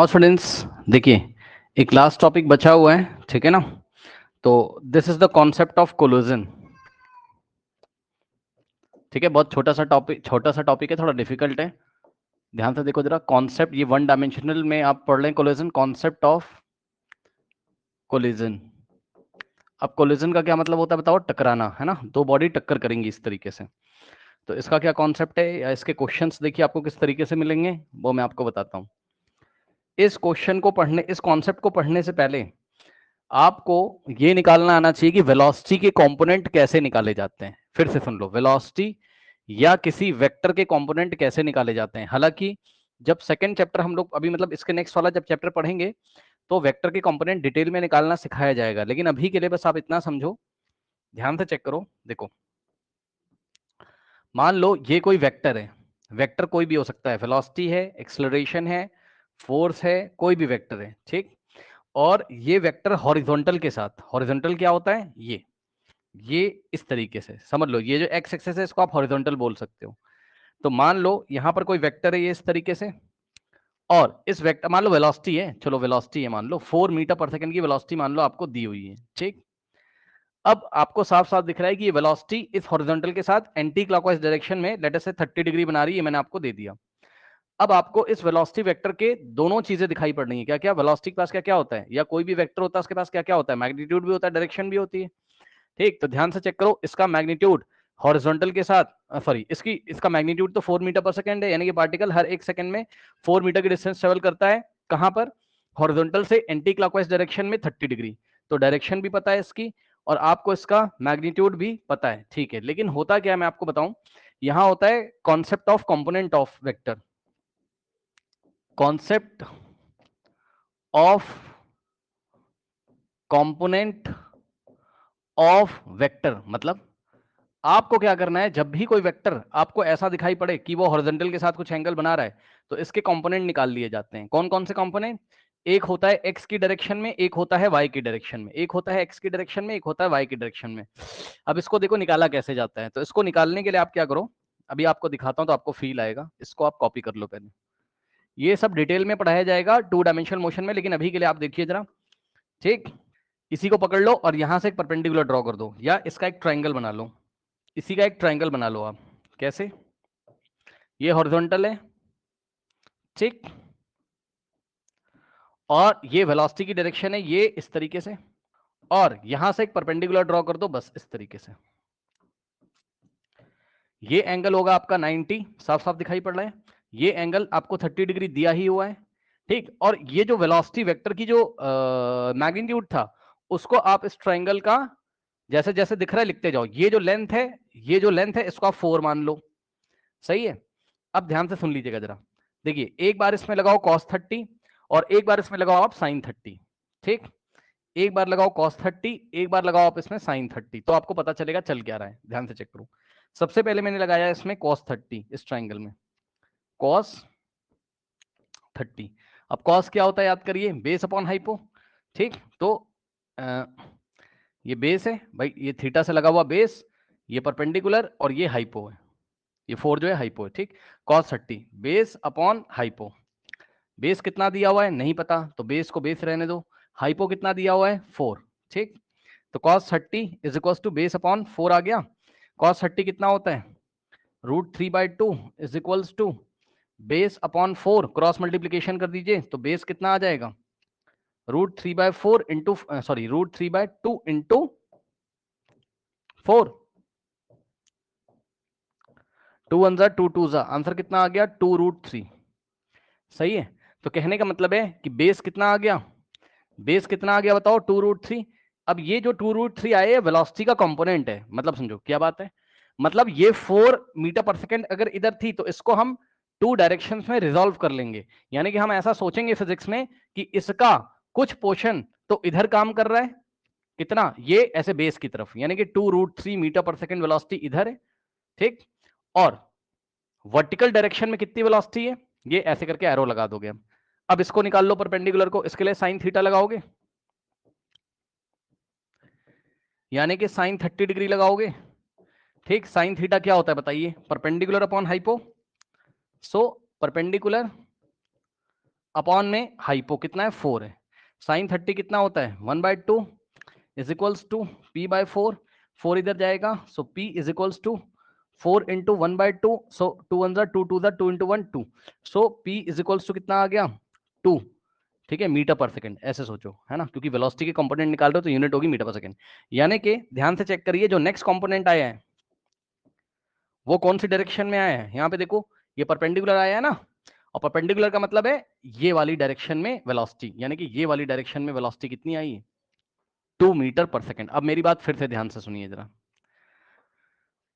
और स्टूडेंट्स देखिए, एक लास्ट टॉपिक बचा हुआ है, ठीक है ना। तो this is the concept of collision. ठीक है, बहुत छोटा सा टॉपिक है, थोड़ा डिफिकल्ट है। ध्यान से देखो जरा कॉन्सेप्ट, ये वन डायमेंशनल में आप पढ़ लें कोलिजन, कॉन्सेप्ट ऑफ कोलिजन। अब कोलिजन का क्या मतलब होता है बताओ? टकराना, है ना। दो बॉडी टक्कर करेंगी इस तरीके से। तो इसका क्या कॉन्सेप्ट है या इसके क्वेश्चंस देखिए आपको किस तरीके से मिलेंगे, वो मैं आपको बताता हूँ। इस क्वेश्चन को पढ़ने, इस कॉन्सेप्ट को पढ़ने से पहले आपको ये निकालना आना चाहिए कि वेलोसिटी के कंपोनेंट कैसे निकाले जाते हैं। फिर से सुन लो, वेलोसिटी या किसी वेक्टर के कंपोनेंट कैसे निकाले जाते हैं। हालांकि जब सेकंड चैप्टर हम लोग अभी मतलब इसके नेक्स्ट वाला जब चैप्टर पढ़ेंगे तो वेक्टर के कंपोनेंट डिटेल में निकालना सिखाया जाएगा, लेकिन अभी के लिए बस आप इतना समझो, ध्यान से चेक करो। देखो, मान लो ये कोई वेक्टर है, वेक्टर कोई भी हो सकता है, वेलोसिटी है, एक्सेलरेशन है, फोर्स है, कोई भी वेक्टर है, ठीक। और ये वेक्टर हॉरिजॉन्टल के साथ, हॉरिजॉन्टल क्या होता है, ये इस तरीके से समझ लो, ये जो एक्स एक्सेस है इसको आप हॉरिजॉन्टल बोल सकते हो। तो मान लो यहां पर कोई वेक्टर है ये इस तरीके से, और इस वेक्टर मान लो वेलोसिटी है, चलो वेलोसिटी है, मान लो 4 मीटर पर सेकंड की वेलोसिटी मान लो आपको दी हुई है, ठीक। अब आपको साफ साफ दिख रहा है कि ये वेलोसिटी इस हॉरिजॉन्टल के साथ एंटी क्लॉकवाइज डायरेक्शन में लेट अस से 30 डिग्री बना रही है, मैंने आपको दे दिया। अब आपको इस वेलोसिटी वेक्टर के दोनों चीजें दिखाई पड़ रही है, क्या क्या, वेलोसिटी के पास क्या क्या होता है, या कोई भी वेक्टर होता है उसके पास क्या क्या होता है, मैग्नीट्यूड भी होता है, डायरेक्शन भी होती है, ठीक। तो ध्यान से चेक करो, इसका मैग्नीट्यूड हॉरिजॉन्टल के साथ सॉरी इसका मैग्नीट्यूड तो 4 मीटर पर सेकंड है, यानी कि पार्टिकल हर एक सेकंड में 4 मीटर की डिस्टेंस ट्रेवल करता है, कहां पर, हॉरिजॉन्टल से एंटी क्लॉकवाइज डायरेक्शन में 30 डिग्री। तो डायरेक्शन भी पता है इसकी, और आपको इसका मैग्नीट्यूड भी पता है, ठीक है। लेकिन होता क्या है मैं आपको बताऊं, यहां होता है concept of component of vector, concept of component of vector. मतलब आपको क्या करना है, जब भी कोई वेक्टर आपको ऐसा दिखाई पड़े कि वो हॉरिजॉन्टल के साथ कुछ एंगल बना रहा है, तो इसके कंपोनेंट निकाल लिए जाते हैं। कौन कौन से कंपोनेंट? एक होता है एक्स की डायरेक्शन में, एक होता है वाई की डायरेक्शन में, एक होता है एक्स की डायरेक्शन में, एक होता है वाई की डायरेक्शन में। अब इसको देखो निकाला कैसे जाता है। तो इसको निकालने के लिए आप क्या करो, अभी आपको दिखाता हूं तो आपको फील आएगा, इसको आप कॉपी कर लो पहले। ये सब डिटेल में पढ़ाया जाएगा 2 डायमेंशनल मोशन में, लेकिन अभी के लिए आप देखिए जरा, ठीक। इसी को पकड़ लो और यहां से एक परपेंडिकुलर ड्रॉ कर दो, या इसका एक ट्राइंगल बना लो, इसी का एक ट्राइंगल बना लो आप। कैसे? ये हॉरिजॉन्टल है, ठीक, और ये वेलोसिटी की डायरेक्शन है ये इस तरीके से, और यहां से एक परपेंडिकुलर ड्रॉ कर दो बस इस तरीके से। ये एंगल होगा आपका 90, साफ साफ दिखाई पड़ रहा है। ये एंगल आपको 30 डिग्री दिया ही हुआ है, ठीक। और ये जो वेलोसिटी वेक्टर की जो मैग्नीट्यूड था, उसको आप इस ट्राइंगल का जैसे जैसे दिख रहा है लिखते जाओ। ये जो लेंथ है, ये जो लेंथ है इसको आप 4 मान लो, सही है। अब ध्यान से सुन लीजिएगा जरा, देखिए एक बार इसमें लगाओ cos 30 और एक बार इसमें लगाओ आप sin 30, ठीक। एक बार लगाओ cos 30, एक बार लगाओ आप इसमें sin 30, तो आपको पता चलेगा चल क्या रहा है। ध्यान से चेक करो, सबसे पहले मैंने लगाया इसमें cos 30, इस ट्राइंगल में cos 30। अब cos क्या होता है याद करिए, बेस अपॉन हाइपो, ठीक। तो ये बेस है भाई, ये थीटा से लगा हुआ बेस, ये परपेंडिकुलर और ये हाइपो है, ये 4 जो है हाइपो है, ठीक। cos 30 base upon hypo, base कितना दिया हुआ है नहीं पता, तो बेस को बेस रहने दो। हाइपो कितना दिया हुआ है 4, ठीक। तो cos 30 is equal to base upon 4 आ गया। cos 30 कितना होता है, √3/2 is equals to base upon 4, cross multiplication कर दीजिए तो बेस कितना आ जाएगा, √3/4 इंटू सॉरी √3/2 इंटू 4, 2 1 जा 2 2 जा, आंसर कितना आ गया 2√3, सही है। तो कहने का मतलब है कि बेस कितना आ गया, बेस कितना आ गया बताओ 2√3। अब ये जो 2√3 आए वेलोसिटी का कंपोनेंट है, मतलब समझो क्या बात है, मतलब ये 4 मीटर पर सेकंड अगर इधर थी तो इसको हम 2 डायरेक्शंस में रिजॉल्व कर लेंगे। यानी कि हम ऐसा सोचेंगे फिजिक्स में कि इसका कुछ पोर्शन तो इधर काम कर रहा है, कितना, ये ऐसे बेस की तरफ, यानी कि 2√3 मीटर पर सेकंड वेलोसिटी इधर है, ठीक। और वर्टिकल डायरेक्शन में कितनी वेलोसिटी है, ये ऐसे करके एरो लगा दोगे। अब इसको निकाल लो परपेंडिकुलर को, इसके लिए साइन थीटा लगाओगे, यानी कि साइन 30 डिग्री लगाओगे, ठीक। साइन थीटा क्या होता है बताइए, perpendicular upon hypo, so perpendicular upon में हाइपो कितना है 4 है, साइन 30 कितना होता है 1/2 is equals to P by 4, 4 इधर जाएगा, so P is equals to 4 into 1/2, so 2 1 2 2 2 into 1 2, so P is equals to कितना आ गया 2, ठीक है, मीटर पर सेकंड, ऐसे सोचो है ना, क्योंकि वेलोसिटी के कंपोनेंट निकाल रहे हो तो यूनिट होगी मीटर पर सेकंड। यानी कि ध्यान से चेक करिए, जो नेक्स्ट कंपोनेंट आया है वो कौन सी डायरेक्शन में आया है, यहाँ पे देखो ये परपेंडिकुलर आया है ना, और परपेंडिकुलर का मतलब है ये वाली डायरेक्शन में वेलोसिटी, यानी कि ये वाली डायरेक्शन में वेलोसिटी कितनी आई है 2 मीटर पर सेकंड। अब मेरी बात फिर से ध्यान से सुनिए जरा,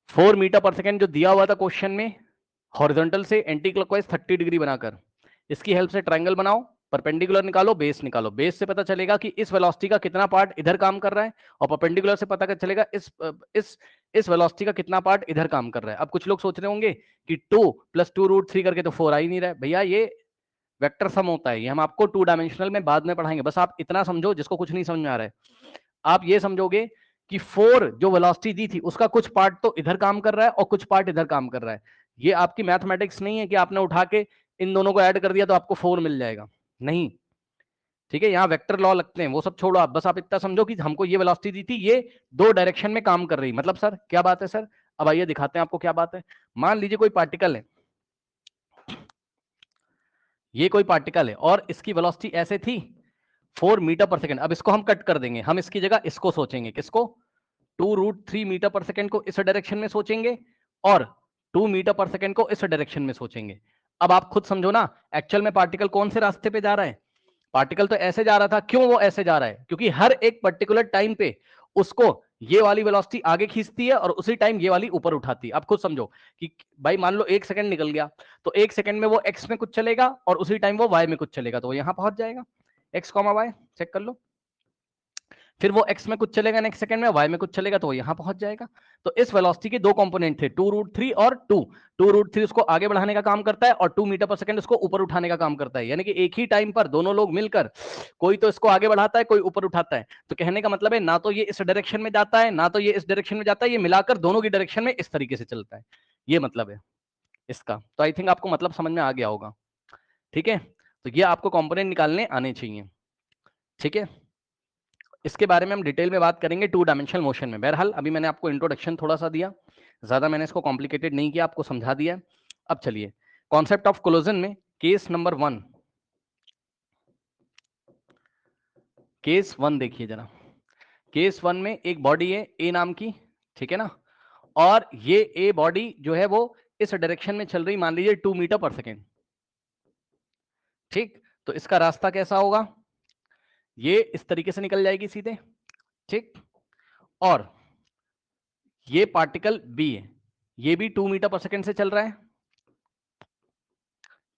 4 मीटर पर सेकंड जो दिया हुआ था क्वेश्चन में, हॉरिजॉन्टल से एंटी क्लॉकवाइज 30 डिग्री बनाकर, इसकी हेल्प से ट्रायंगल बनाओ, परपेंडिकुलर निकालो, बेस निकालो, बेस से पता चलेगा कि इस वेलोसिटी का कितना पार्ट इधर काम कर रहा है, और परपेंडिकुलर से पता चलेगा इस वेलोसिटी का कितना पार्ट इधर काम कर रहा है। अब कुछ लोग सोच रहे होंगे कि 2 + 2√3 करके तो 4 आ ही नहीं रहा है, भैया ये वेक्टर सम होता है, ये हम आपको 2 डायमेंशनल में बाद में पढ़ाएंगे, बस आप इतना समझो, जिसको कुछ नहीं समझ में आ रहा है आप ये समझोगे कि 4 जो वेलोसिटी दी थी उसका कुछ पार्ट तो इधर काम कर रहा है और कुछ पार्ट इधर काम कर रहा है। ये आपकी मैथमेटिक्स नहीं है कि आपने उठा के इन दोनों को ऐड कर दिया तो आपको 4 मिल जाएगा, नहीं, ठीक है, यहाँ वेक्टर लॉ लगते हैं, वो सब छोड़ो आप, बस आप इतना समझो कि हमको ये वेलोसिटी दी थी, ये 2 डायरेक्शन में काम कर रही, मतलब सर क्या बात है सर, अब आइए दिखाते हैं आपको क्या बात है। मान लीजिए कोई पार्टिकल है, ये कोई पार्टिकल है और इसकी वेलोसिटी ऐसे थी 4 मीटर पर सेकंड। अब इसको हम कट कर देंगे, हम इसकी जगह इसको सोचेंगे, किसको 2√3 मीटर पर सेकंड को इस डायरेक्शन में सोचेंगे और 2 मीटर पर सेकंड को इस डायरेक्शन में सोचेंगे। अब आप खुद समझो ना, एक्चुअल में पार्टिकल कौन से रास्ते पे जा रहा है, पार्टिकल तो ऐसे जा रहा था, क्यों वो ऐसे जा रहा है, क्योंकि हर एक पर्टिकुलर टाइम पे उसको ये वाली वेलोसिटी आगे खींचती है और उसी टाइम ये वाली ऊपर उठाती है। आप खुद समझो कि भाई मान लो 1 सेकंड निकल गया, तो 1 सेकंड में वो एक्स में कुछ चलेगा और उसी टाइम वो वाई में कुछ चलेगा, तो वो यहां पहुंच जाएगा, एक्स कॉमा वाई चेक कर लो, फिर वो x में कुछ चलेगा नेक्स्ट सेकंड में, y में कुछ चलेगा तो वो यहां पहुंच जाएगा। तो इस वेलोसिटी के 2 कंपोनेंट थे 2√3 और 2, 2√3 उसको आगे बढ़ाने का काम करता है और 2 मीटर पर सेकंड उसको ऊपर उठाने का काम करता है, यानी कि एक ही टाइम पर दोनों लोग मिलकर कोई तो इसको आगे बढ़ाता है कोई ऊपर उठाता है। तो कहने का मतलब है ना तो ये इस डायरेक्शन में जाता है ना तो ये इस डायरेक्शन में जाता है, ये मिलाकर दोनों की डायरेक्शन में इस तरीके से चलता है, ये मतलब है इसका। तो आई थिंक आपको मतलब समझ में आ गया होगा, ठीक है, तो ये आपको कंपोनेंट निकालने आने चाहिए, ठीक है। इसके बारे में हम डिटेल में बात करेंगे 2 डायमेंशनल मोशन में। बहरहाल अभी मैंने आपको इंट्रोडक्शन थोड़ा सा दिया, ज्यादा मैंने इसको कॉम्प्लिकेटेड नहीं किया, आपको समझा दिया। अब चलिए कॉन्सेप्ट ऑफ कोलिजन में केस नंबर 1, केस 1 देखिए जरा। केस 1 में एक बॉडी है ए नाम की, ठीक है ना, और ये ए बॉडी जो है वो इस डायरेक्शन में चल रही, मान लीजिए 2 मीटर पर सेकेंड, ठीक। तो इसका रास्ता कैसा होगा, ये इस तरीके से निकल जाएगी सीधे, ठीक, और ये पार्टिकल बी है, ये भी 2 मीटर पर सेकेंड से चल रहा है,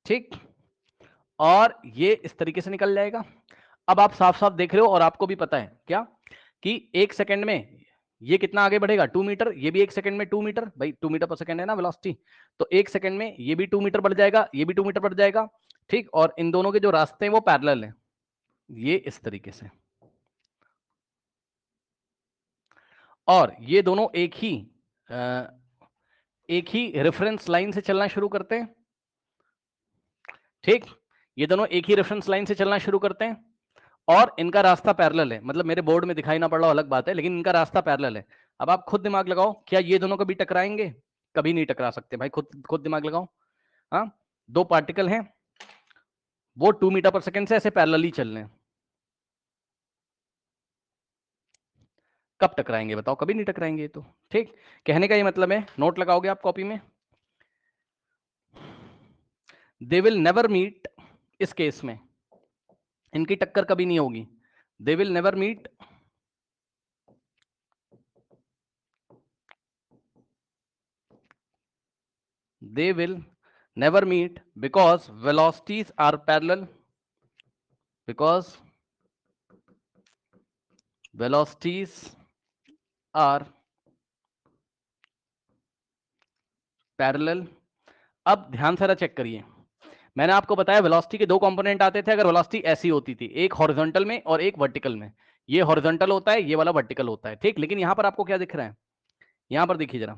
ठीक, और ये इस तरीके से निकल जाएगा। अब आप साफ साफ देख रहे हो और आपको भी पता है क्या कि 1 सेकंड में ये कितना आगे बढ़ेगा 2 मीटर, ये भी 1 सेकंड में 2 मीटर, भाई 2 मीटर पर सेकंड है ना वेलोसिटी, तो 1 सेकंड में ये भी 2 मीटर बढ़ जाएगा, ये भी 2 मीटर बढ़ जाएगा, ठीक, और इन दोनों के जो रास्ते हैं वो पैरेलल हैं, ये इस तरीके से, और ये दोनों एक ही रेफरेंस लाइन से चलना शुरू करते हैं, ठीक, ये दोनों एक ही रेफरेंस लाइन से चलना शुरू करते हैं और इनका रास्ता पैरेलल है, मतलब मेरे बोर्ड में दिखाई ना पड़ रहा अलग बात है, लेकिन इनका रास्ता पैरेलल है। अब आप खुद दिमाग लगाओ, क्या ये दोनों कभी टकराएंगे, कभी नहीं टकरा सकते भाई, खुद खुद दिमाग लगाओ। हाँ, 2 पार्टिकल हैं, वो 2 मीटर पर सेकंड से ऐसे पैरेलली चल रहे हैं, कब टकराएंगे बताओ, कभी नहीं टकराएंगे, तो ठीक, कहने का ये मतलब है, नोट लगाओगे आप कॉपी में, दे विल नेवर मीट, इस केस में इनकी टक्कर कभी नहीं होगी, they will never meet they will never meet because velocities are parallel, because velocities are parallel। अब ध्यान से चेक करिए, मैंने आपको बताया वेलोसिटी के 2 कंपोनेंट आते थे अगर वेलोसिटी ऐसी होती थी, एक हॉरिजॉन्टल में और एक वर्टिकल में, ये हॉरिजॉन्टल होता है, ये वाला वर्टिकल होता है, ठीक, लेकिन यहां पर आपको क्या दिख रहा है, यहां पर देखिए जरा,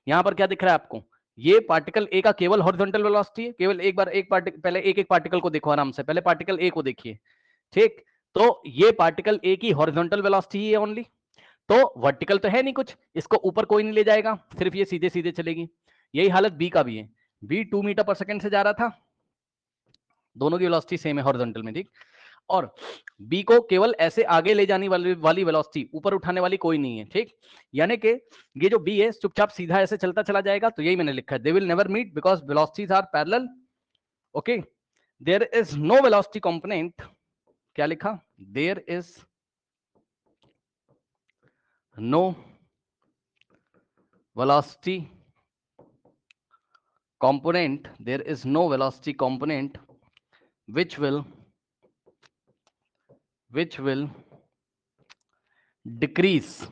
यहां पर क्या दिख रहा है आपको, ये पार्टिकल ए का केवल हॉरिजॉन्टल वेलोसिटी है, केवल एक बार एक पार्टिकल, पहले एक एक पार्टिकल को देखो आराम से, पहले पार्टिकल ए को देखिए, ठीक। तो ये पार्टिकल ए की हॉरिजॉन्टल वेलोसिटी ही है ओनली, तो वर्टिकल तो है नहीं कुछ, इसको ऊपर कोई नहीं ले जाएगा, सिर्फ ये सीधे सीधे चलेगी। यही हालत बी का भी है, बी 2 मीटर पर सेकंड से जा रहा था, दोनों की वेलोसिटी सेम है हॉरिजॉन्टल में, ठीक। और बी को केवल ऐसे आगे ले जाने वाली वेलोसिटी, ऊपर उठाने वाली कोई नहीं है, ठीक। यानी कि ये जो बी है चुपचाप सीधा ऐसे चलता चला जाएगा, तो यही मैंने लिखा है, they will never meet because velocities are parallel. Okay, there is no velocity component, क्या लिखा, there is no velocity component, there is no velocity component which will decrease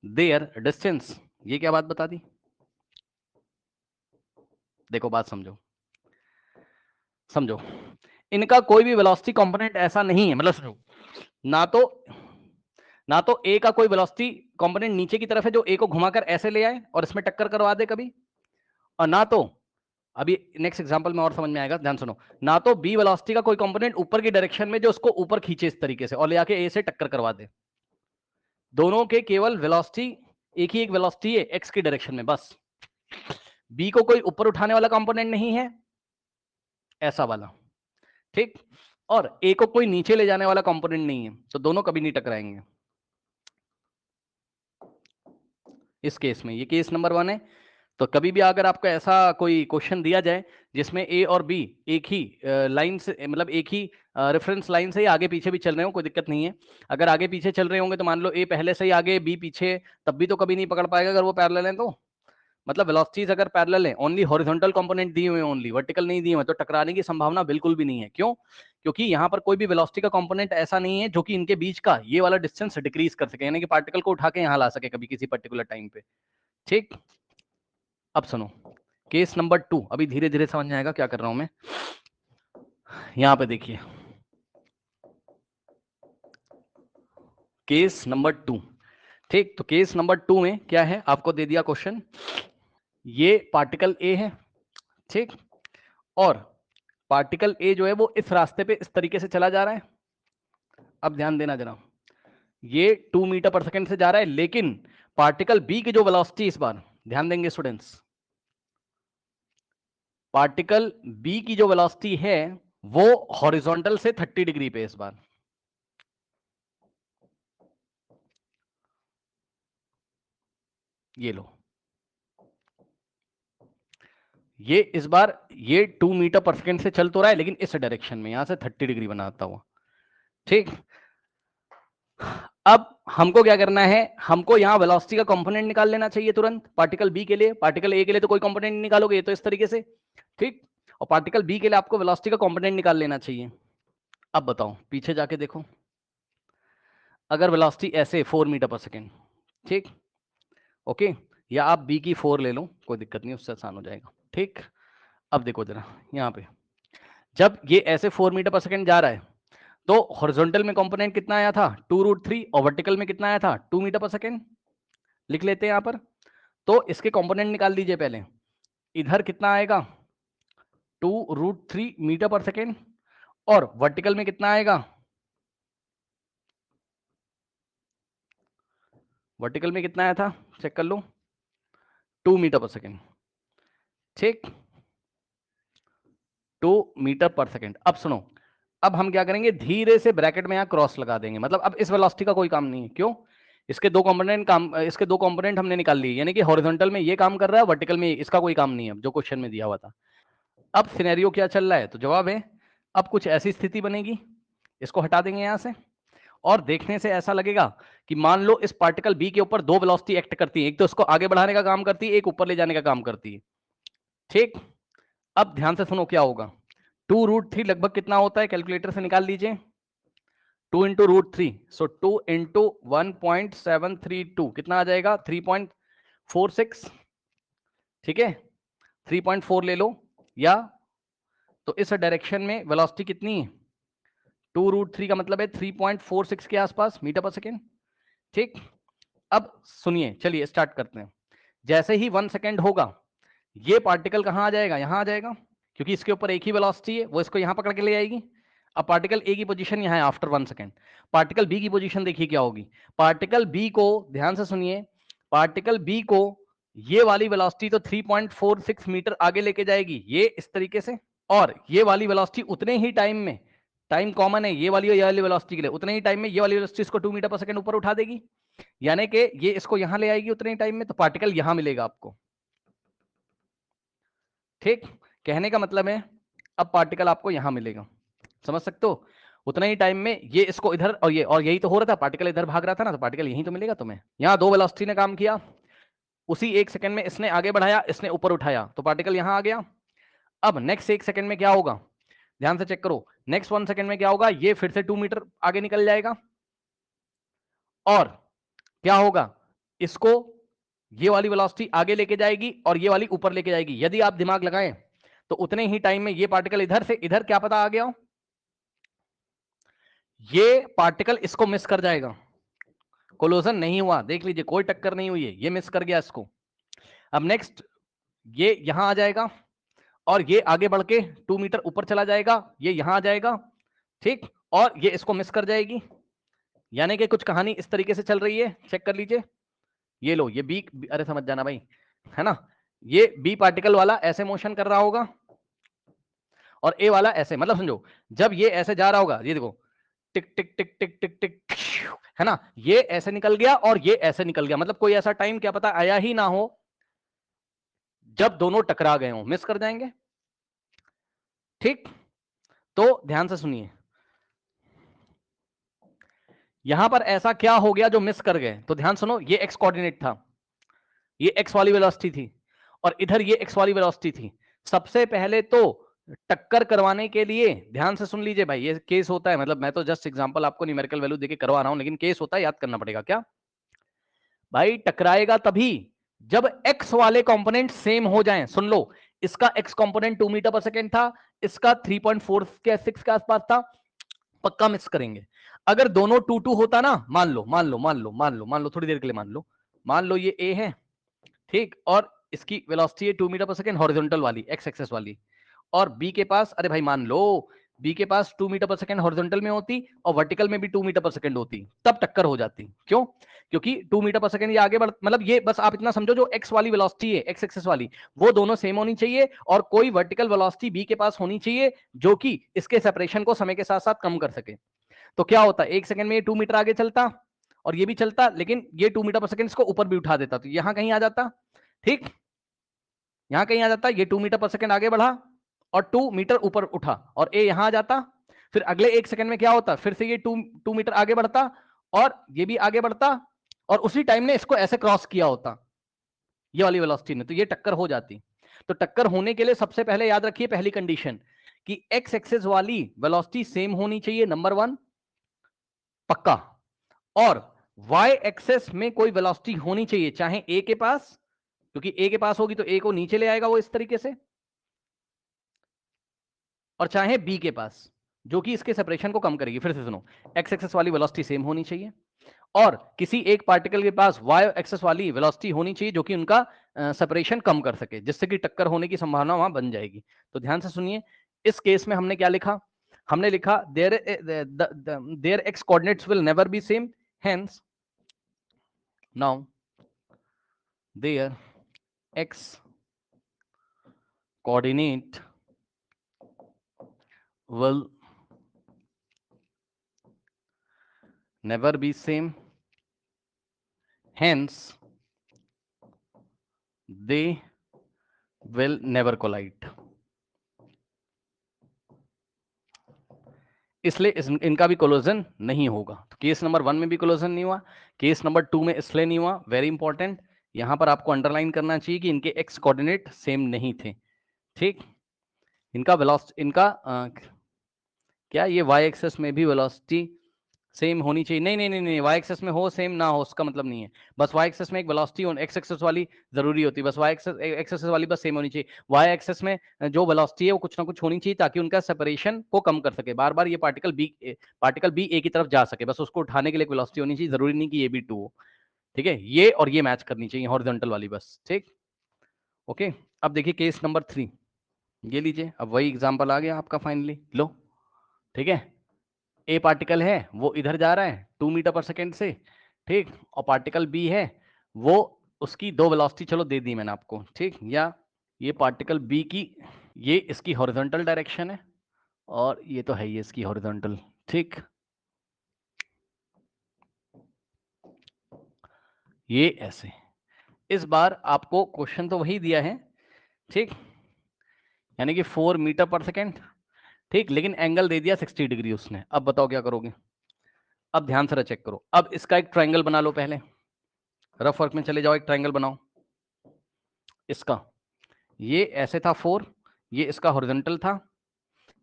their distance। ये क्या बात बता दी, देखो बात समझो, इनका कोई भी वेलोसिटी कंपोनेंट ऐसा नहीं है, मतलब समझो, ना तो ए का कोई वेलोसिटी कंपोनेंट नीचे की तरफ है जो ए को घुमाकर ऐसे ले आए और इसमें टक्कर करवा दे कभी, और ना तो, अभी नेक्स्ट एग्जांपल में और समझ में आएगा, ध्यान सुनो, ना तो बी वेलोसिटी का कोई कंपोनेंट ऊपर की डायरेक्शन में जो उसको ऊपर खींचे इस तरीके से और ले आके ए से टक्कर करवा दे, दोनों के केवल वेलोसिटी एक ही एक वेलोसिटी है एक्स की डायरेक्शन में बस। बी को कोई ऊपर उठाने वाला कंपोनेंट नहीं है ऐसा वाला, ठीक, और ए को कोई नीचे ले जाने वाला कंपोनेंट नहीं है, तो दोनों कभी नहीं टकराएंगे इस केस में। ये केस नंबर 1 है। तो कभी भी अगर आपको ऐसा कोई क्वेश्चन दिया जाए जिसमें ए और बी एक ही लाइन से, मतलब एक ही रेफरेंस लाइन से ही आगे पीछे भी चल रहे हो, कोई दिक्कत नहीं है। अगर आगे पीछे चल रहे होंगे तो मान लो ए पहले से ही आगे बी पीछे, तब भी तो कभी नहीं पकड़ पाएगा अगर वो पैरेलल है तो, मतलब वेलोसिटीज अगर पैरेलल है, ओनली हॉरिजॉन्टल कंपोनेंट दिए हुए, ओनली वर्टिकल नहीं दिए हुए, तो टकराने की संभावना बिल्कुल भी नहीं है। क्यों? क्योंकि यहाँ पर कोई भी वेलोसिटी का कंपोनेंट ऐसा नहीं है जो कि इनके बीच का ये वाला डिस्टेंस डिक्रीज कर सके, यानी कि पार्टिकल को उठा के यहाँ ला सके कभी किसी पर्टिकुलर टाइम पे, ठीक। अब सुनो केस नंबर 2, अभी धीरे धीरे समझ में आएगा क्या कर रहा हूं मैं। यहां पे देखिए केस नंबर 2, ठीक। तो केस नंबर 2 में क्या है, आपको दे दिया क्वेश्चन, ये पार्टिकल ए है, ठीक, और पार्टिकल ए जो है वो इस रास्ते पे इस तरीके से चला जा रहा है। अब ध्यान देना जरा, ये 2 मीटर पर सेकंड से जा रहा है, लेकिन पार्टिकल बी की जो वेलोसिटी, इस बार ध्यान देंगे स्टूडेंट्स, पार्टिकल बी की जो वेलोसिटी है वो हॉरिजॉन्टल से 30 डिग्री पे इस बार, ये लो, ये इस बार ये 2 मीटर पर सेकंड से चल तो रहा है, लेकिन इस डायरेक्शन में यहां से 30 डिग्री बनाता हुआ, ठीक। अब हमको क्या करना है, हमको यहाँ वेलोसिटी का कंपोनेंट निकाल लेना चाहिए तुरंत, पार्टिकल बी के लिए। पार्टिकल ए के लिए तो कोई कंपोनेंट नहीं निकालोगे, तो इस तरीके से, ठीक, और पार्टिकल बी के लिए आपको वेलोसिटी का कंपोनेंट निकाल लेना चाहिए। अब बताओ, पीछे जाके देखो, अगर वेलोसिटी ऐसे 4 मीटर पर सेकेंड, ठीक, ओके, या आप बी की 4 ले लो, कोई दिक्कत नहीं, उससे आसान हो जाएगा, ठीक। अब देखो जरा यहाँ पे, जब ये ऐसे 4 मीटर पर सेकेंड जा रहा है, तो हॉरिजॉन्टल में कंपोनेंट कितना आया था 2√3, और वर्टिकल में कितना आया था 2 मीटर पर सेकेंड, लिख लेते हैं यहाँ पर। तो इसके कंपोनेंट निकाल दीजिए पहले, इधर कितना आएगा 2√3 मीटर पर सेकेंड, और वर्टिकल में कितना आएगा, वर्टिकल में कितना आया था चेक कर लो, 2 मीटर पर सेकेंड, ठीक, 2 मीटर पर सेकेंड। अब सुनो, अब हम क्या करेंगे, धीरे से ब्रैकेट में यहाँ क्रॉस लगा देंगे, मतलब अब इस वेलोसिटी का कोई काम नहीं है। क्यों? इसके दो कंपोनेंट हमने निकाल लिए, यानी कि हॉरिजॉन्टल में ये काम कर रहा है, वर्टिकल में इसका कोई काम नहीं है जो क्वेश्चन में दिया हुआ था। अब सिनेरियो क्या चल रहा है, तो जवाब है, अब कुछ ऐसी स्थिति बनेगी, इसको हटा देंगे यहां से, और देखने से ऐसा लगेगा कि मान लो इस पार्टिकल बी के ऊपर 2 वेलोसिटी एक्ट करती है, एक तो इसको आगे बढ़ाने का काम करती है, एक ऊपर ले जाने का काम करती है, ठीक। अब ध्यान से सुनो क्या होगा, 2√3 लगभग कितना होता है, कैलकुलेटर से निकाल लीजिए, 2 इंटू √3, सो 2 इंटू 1.732 कितना आ जाएगा 3.46, ठीक है, 3.4 ले लो, या तो इस डायरेक्शन में वेलोसिटी कितनी है, 2√3 का मतलब है 3.46 के आसपास मीटर पर सेकेंड, ठीक। अब सुनिए, चलिए स्टार्ट करते हैं। जैसे ही 1 सेकेंड होगा ये पार्टिकल कहां आ जाएगा, यहां आ जाएगा, क्योंकि इसके ऊपर एक ही वेलोसिटी है, वो इसको यहां पकड़ के ले आएगी। अब पार्टिकल ए की पोजीशन यहां है आफ्टर 1 सेकेंड। पार्टिकल बी की पोजीशन देखिए क्या होगी। पार्टिकल बी को, ध्यान से सुनिए, पार्टिकल बी को ये वाली वेलोसिटी तो 3.46 मीटर आगे लेके जाएगी, ये इस तरीके से, और ये वाली वेलोसिटी उतने ही टाइम में, टाइम कॉमन है ये वाली और ये वाली वेलोसिटी के लिए, उतने ही टाइम में ये वाली वेलोसिटी इसको 2 मीटर पर सेकंड ऊपर उठा देगी, यानी कि ये इसको यहां ले आएगी उतने ही टाइम में, तो पार्टिकल यहां मिलेगा आपको। ठीक, कहने का मतलब है अब पार्टिकल आपको यहां मिलेगा, समझ सकते हो, उतना ही टाइम में ये इसको इधर, और ये, और यही तो हो रहा था, पार्टिकल इधर भाग रहा था ना, तो पार्टिकल यहीं तो मिलेगा तुम्हें। यहां दो वेलोसिटी ने काम किया, उसी 1 सेकंड में इसने आगे बढ़ाया, इसने ऊपर उठाया, तो पार्टिकल यहां आ गया। अब नेक्स्ट 1 सेकंड में क्या होगा, ध्यान से चेक करो, नेक्स्ट 1 सेकंड में क्या होगा, ये फिर से 2 मीटर आगे निकल जाएगा, और क्या होगा, इसको ये वाली वेलोसिटी आगे लेके जाएगी और ये वाली ऊपर लेके जाएगी। यदि आप दिमाग लगाएं तो उतने ही टाइम में ये पार्टिकल इधर से इधर क्या पता आ गया हो, ये पार्टिकल इसको मिस कर जाएगा, कोलोजन नहीं हुआ, देख लीजिए कोई टक्कर नहीं हुई है, ये मिस कर गया इसको। अब नेक्स्ट ये यहां आ जाएगा और ये आगे बढ़ के 2 मीटर ऊपर चला जाएगा, ये यहां आ जाएगा, ठीक, और ये इसको मिस कर जाएगी, यानी कि कुछ कहानी इस तरीके से चल रही है, चेक कर लीजिए। ये लो, ये बी, अरे समझ जाना भाई, है ना, ये बी पार्टिकल वाला ऐसे मोशन कर रहा होगा और ए वाला ऐसे, मतलब समझो जब ये ऐसे जा रहा होगा, ये देखो टिक टिक टिक टिक टिक टिक, है ना, ये ऐसे निकल गया और ये ऐसे निकल गया, मतलब कोई ऐसा टाइम क्या पता आया ही ना हो जब दोनों टकरा गए हो, मिस कर जाएंगे। ठीक, तो ध्यान से सुनिए, यहां पर ऐसा क्या हो गया जो मिस कर गए, तो ध्यान सुनो, ये एक्स कोऑर्डिनेट था, ये एक्स वाली वेलोसिटी थी, और इधर ये एक्स वाली वेलोसिटी थी। सबसे पहले तो टक्कर करवाने के लिए, ध्यान से सुन लीजिए भाई, ये केस होता है, मतलब मैं तो जस्ट एग्जांपल आपको न्यूमेरिकल वैल्यू देके करवा रहा हूं, लेकिन केस होता है, याद करना पड़ेगा क्या भाई, टकराएगा तभी जब x वाले कंपोनेंट सेम हो जाएं। सुन लो, इसका x कंपोनेंट 2 मीटर पर सेकेंड था, इसका 3.46 के आसपास था, पक्का मिस करेंगे। अगर दोनों 2 होता ना, मान लो थोड़ी देर के लिए मान लो ये a है, ठीक, और इसकी वेलोसिटी है 2 मीटर पर सेकेंड हॉरिजॉन्टल वाली, x एक्सेस वाली, और b के पास, अरे भाई मान लो b के पास 2 मीटर पर सेकेंड हॉरिजॉन्टल में होती और वर्टिकल में भी 2 मीटर पर सेकेंड होती, तब टक्कर हो जाती। क्यों, क्योंकि 2 मीटर पर सेकेंड ये आगे बढ़, मतलब ये बस आप इतना समझो, जो x वाली वेलोसिटी है, x एक्सेस वाली, वो दोनों सेम होनी चाहिए, और कोई वर्टिकल वेलोसिटी b के पास होनी चाहिए जो कि इसके सेपरेशन को समय के साथ साथ कम कर सके। तो क्या होता है, 1 सेकंड में ये 2 मीटर आगे चलता और ये भी चलता, लेकिन ये 2 मीटर पर सेकेंड इसको ऊपर भी उठा देता, तो यहां कहीं आ जाता, ठीक, यहां कहीं आ जाता, ये 2 मीटर पर सेकेंड आगे बढ़ा और 2 मीटर ऊपर उठा, और ए यहां आ जाता, फिर अगले 1 सेकंड में क्या होता, फिर से ये 2 मीटर आगे बढ़ता और ये भी आगे बढ़ता, और उसी टाइम ने इसको ऐसे क्रॉस किया होता ये वाली वेलोसिटी ने, तो ये टक्कर हो जाती। तो टक्कर होने के लिए सबसे पहले याद रखिए पहली कंडीशन कि एक्स एक्सेस वाली वेलोसिटी सेम होनी चाहिए, नंबर 1 पक्का, और वाई एक्सेस में कोई वेलोसिटी होनी चाहिए, चाहे ए के पास, क्योंकि ए के पास होगी तो ए को नीचे ले आएगा वो इस तरीके से, और चाहे बी के पास, जो कि इसके सेपरेशन को कम करेगी। फिर से सुनो, एक्स एक्सेस वाली वेलोसिटी सेम होनी चाहिए, और किसी एक पार्टिकल के पास वाई एक्सेस वाली वेलोसिटी होनी चाहिए जो कि उनका सेपरेशन कम कर सके, जिससे कि टक्कर होने की संभावना वहां बन जाएगी। तो ध्यान से सुनिए, इस केस में हमने क्या लिखा, हमने लिखा there x coordinates will never be same, hence now there x coordinate will never be same, hence they will never collide। इसलिए इनका भी कोलोजन नहीं होगा। तो केस नंबर 1 में भी कोलोजन नहीं हुआ, केस नंबर 2 में इसलिए नहीं हुआ, वेरी इंपॉर्टेंट, यहां पर आपको अंडरलाइन करना चाहिए कि इनके एक्स कोऑर्डिनेट सेम नहीं थे, ठीक, इनका वेलोसिटी, इनका क्या ये वाई एक्सेस में भी वेलोसिटी सेम होनी चाहिए, नहीं नहीं नहीं नहीं, वाई एक्सेस में हो सेम ना हो उसका मतलब नहीं है, बस वाई एक्सेस में एक वेलोसिटी एक्स एक्सेस वाली जरूरी होती है, बस वाई एक्सेस वाली बस सेम होनी चाहिए। वाई एक्सेस में जो वेलोसिटी है वो कुछ ना कुछ होनी चाहिए ताकि उनका सेपरेशन को कम कर सके, बार बार ये पार्टिकल बी ए की तरफ जा सके, बस उसको उठाने के लिए वेलोसिटी होनी चाहिए, जरूरी नहीं कि ये भी 2 हो, ठीक है, ये और ये मैच करनी चाहिए हॉरिजॉन्टल वाली बस, ठीक। ओके, अब देखिए केस नंबर 3, ये लीजिए, अब वही एग्जांपल आ गया आपका फाइनली, लो, ठीक है। ए पार्टिकल है वो इधर जा रहा है 2 मीटर पर सेकेंड से, ठीक, और पार्टिकल बी है वो, उसकी दो वेलोसिटी चलो दे दी मैंने आपको, ठीक, या ये पार्टिकल बी की, ये इसकी हॉरिजॉन्टल डायरेक्शन है और ये तो है ही इसकी हॉरिजॉन्टल, ठीक। ये ऐसे, इस बार आपको क्वेश्चन तो वही दिया है, ठीक, यानी कि 4 मीटर पर सेकेंड, ठीक, लेकिन एंगल दे दिया 60 डिग्री उसने। अब बताओ क्या करोगे? अब ध्यान से चेक करो, अब इसका एक ट्रायंगल बना लो, पहले रफ वर्क में चले जाओ, एक ट्रायंगल बनाओ इसका, ये ऐसे था 4, ये इसका हॉरिजॉन्टल था,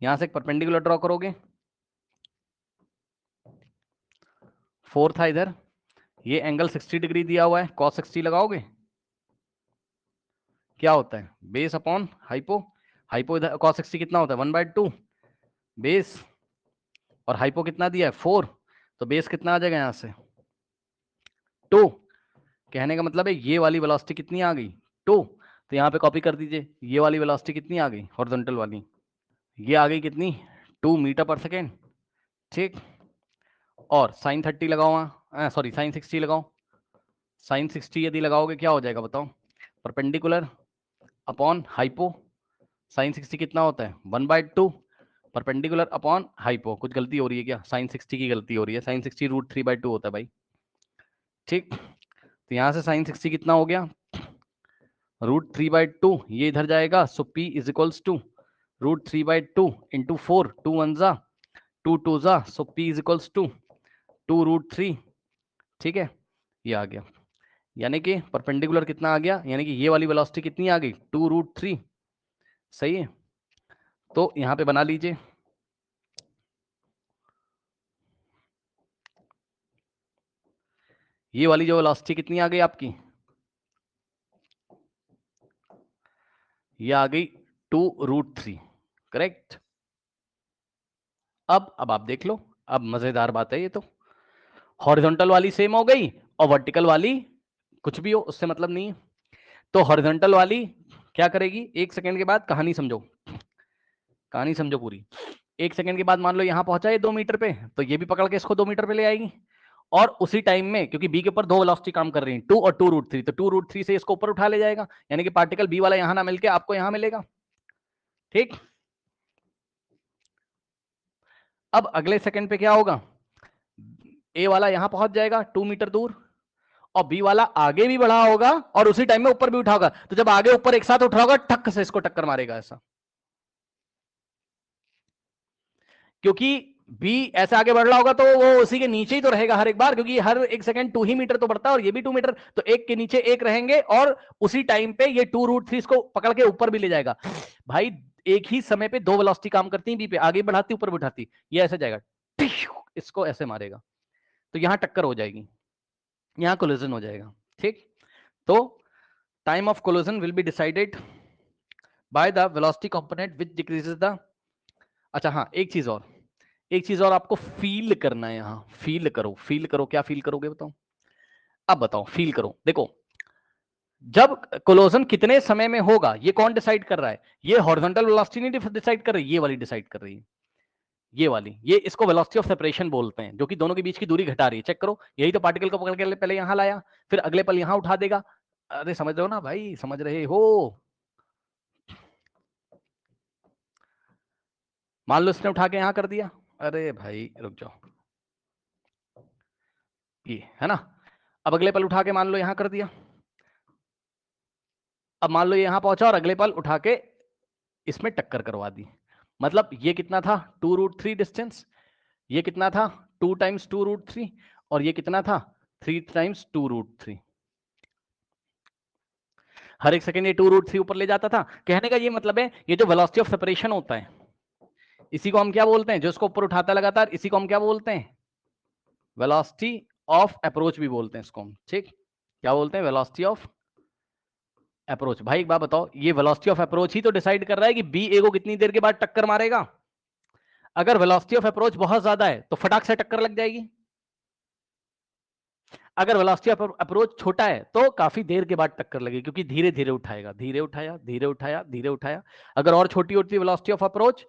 यहां से एक परपेंडिकुलर ड्रॉ करोगे, 4 था इधर, ये एंगल 60 डिग्री दिया हुआ है, cos 60 लगाओगे, क्या होता है, बेस अपॉन हाइपो, हाइपो इधर cos 60 कितना होता है 1/2 बेस, और हाइपो कितना दिया है 4, तो बेस कितना आ जाएगा यहां से 2। कहने का मतलब है ये वाली वेलोसिटी कितनी आ गई 2, तो यहाँ पे कॉपी कर दीजिए, ये वाली वेलोसिटी कितनी आ गई हॉरिजॉन्टल वाली, ये आ गई कितनी 2 मीटर पर सेकेंड, ठीक। और साइन 30 लगाओ वहाँ, सॉरी साइन 60 लगाओ, साइन 60 यदि लगाओगे क्या हो जाएगा बताओ, परपेंडिकुलर अपॉन हाइपो, साइन 60 कितना होता है 1/2, परपेंडिकुलर अपॉन हाइपो, कुछ गलती हो रही है क्या, साइन 60 की गलती हो रही है, साइन 60 √3/2 होता है भाई, ठीक। तो यहाँ से साइन 60 कितना हो गया √3/2, ये इधर जाएगा, so P is equals to √3/2 into 4, 2 1 जा 2 2 जा, so P is equals to 2√3, ठीक है, ये आ गया, यानी कि परपेंडिकुलर कितना आ गया, यानी कि ये वाली वेलोसिटी कितनी आ गई 2√3, सही है। तो यहां पे बना लीजिए, ये वाली जो वेलोसिटी कितनी आ गई आपकी, ये आ गई 2√3, करेक्ट। अब आप देख लो, अब मजेदार बात है ये तो, हॉरिजॉन्टल वाली सेम हो गई और वर्टिकल वाली कुछ भी हो उससे मतलब नहीं है। तो हॉरिजॉन्टल वाली क्या करेगी, एक सेकंड के बाद कहानी समझो, कहानी समझो पूरी, एक सेकंड के बाद मान लो यहां पहुंचा है 2 मीटर पे, तो ये भी पकड़ के इसको 2 मीटर पे ले आएगी, और उसी टाइम में क्योंकि बी के ऊपर दो वेलोसिटी काम कर रही है 2 और 2√3, तो 2√3 से इसको ऊपर उठा ले जाएगा, यानी कि पार्टिकल बी वाला यहां ना मिलके आपको यहां मिलेगा, ठीक। अब अगले सेकंड पे क्या होगा, ए वाला यहां पहुंच जाएगा 2 मीटर दूर, और बी वाला आगे भी बढ़ा होगा और उसी टाइम में ऊपर भी उठाओगा, तो जब आगे ऊपर एक साथ उठ रहा होगा ठक से इसको टक्कर मारेगा ऐसा, क्योंकि बी ऐसे आगे बढ़ रहा होगा तो वो उसी के नीचे ही तो रहेगा हर एक बार, क्योंकि हर एक सेकंड 2 ही मीटर तो बढ़ता है और ये भी 2 मीटर, तो एक के नीचे एक रहेंगे और उसी टाइम पे ये 2√3 इसको पकड़ के ऊपर भी ले जाएगा। भाई एक ही समय पे दो वेलोसिटी काम करती है बी पे, आगे बढ़ाती ऊपर बढ़ाती, ये ऐसे जाएगा, इसको ऐसे मारेगा, तो यहां टक्कर हो जाएगी, यहां कोलिजन हो जाएगा, ठीक। तो time of collision will be decided by the velocity component which decreases the, अच्छा हाँ एक चीज और, एक चीज और आपको फील करना है, यहां फील करो, फील करो, क्या फील करोगे बताओ, अब बताओ फील करो, देखो जब कोलोजन कितने समय में होगा ये कौन डिसाइड कर रहा है, ये हॉरिजॉन्टल वेलोसिटी नहीं डिसाइड कर रही, ये वाली डिसाइड कर रही है, ये वाली, ये इसको वेलोसिटी ऑफ सेपरेशन बोलते हैं, जो कि दोनों के बीच की दूरी घटा रही है, चेक करो, यही तो पार्टिकल को पकड़ के पहले यहां लाया, फिर अगले पल यहां उठा देगा, अरे समझ रहे हो ना भाई, समझ रहे हो, मान लो इसने उठा के यहां कर दिया, अरे भाई रुक जाओ, ये है ना, अब अगले पल उठा के मान लो यहां कर दिया, अब मान लो यहां पहुंचा और अगले पल उठा के इसमें टक्कर करवा दी, मतलब ये कितना था 2√3 डिस्टेंस, ये कितना था 2 टाइम्स 2√3, और ये कितना था 3 टाइम्स 2√3, हर एक सेकंड ये 2√3 ऊपर ले जाता था, कहने का ये मतलब है ये जो वेलोसिटी ऑफ सेपरेशन होता है इसी को हम क्या बोलते हैं, जो इसको ऊपर उठाता है लगातार, इसी को हम क्या बोलते हैं, वेलोसिटी ऑफ अप्रोच भी बोलते हैं इसको हम, ठीक, क्या बोलते हैं, वेलोसिटी ऑफ अप्रोच। भाई एक बात बताओ, ये वेलोसिटी ऑफ अप्रोच ही तो डिसाइड कर रहा है कि बी ए को कितनी देर के बाद टक्कर मारेगा, अगर वेलोसिटी ऑफ अप्रोच बहुत ज्यादा है तो फटाक से टक्कर लग जाएगी, अगर वेलोसिटी ऑफ अप्रोच छोटा है तो काफी देर के बाद टक्कर लगेगी, क्योंकि धीरे धीरे उठाएगा, धीरे उठाया, धीरे उठाया, धीरे उठाया। अगर और छोटी होती वेलोसिटी ऑफ अप्रोच,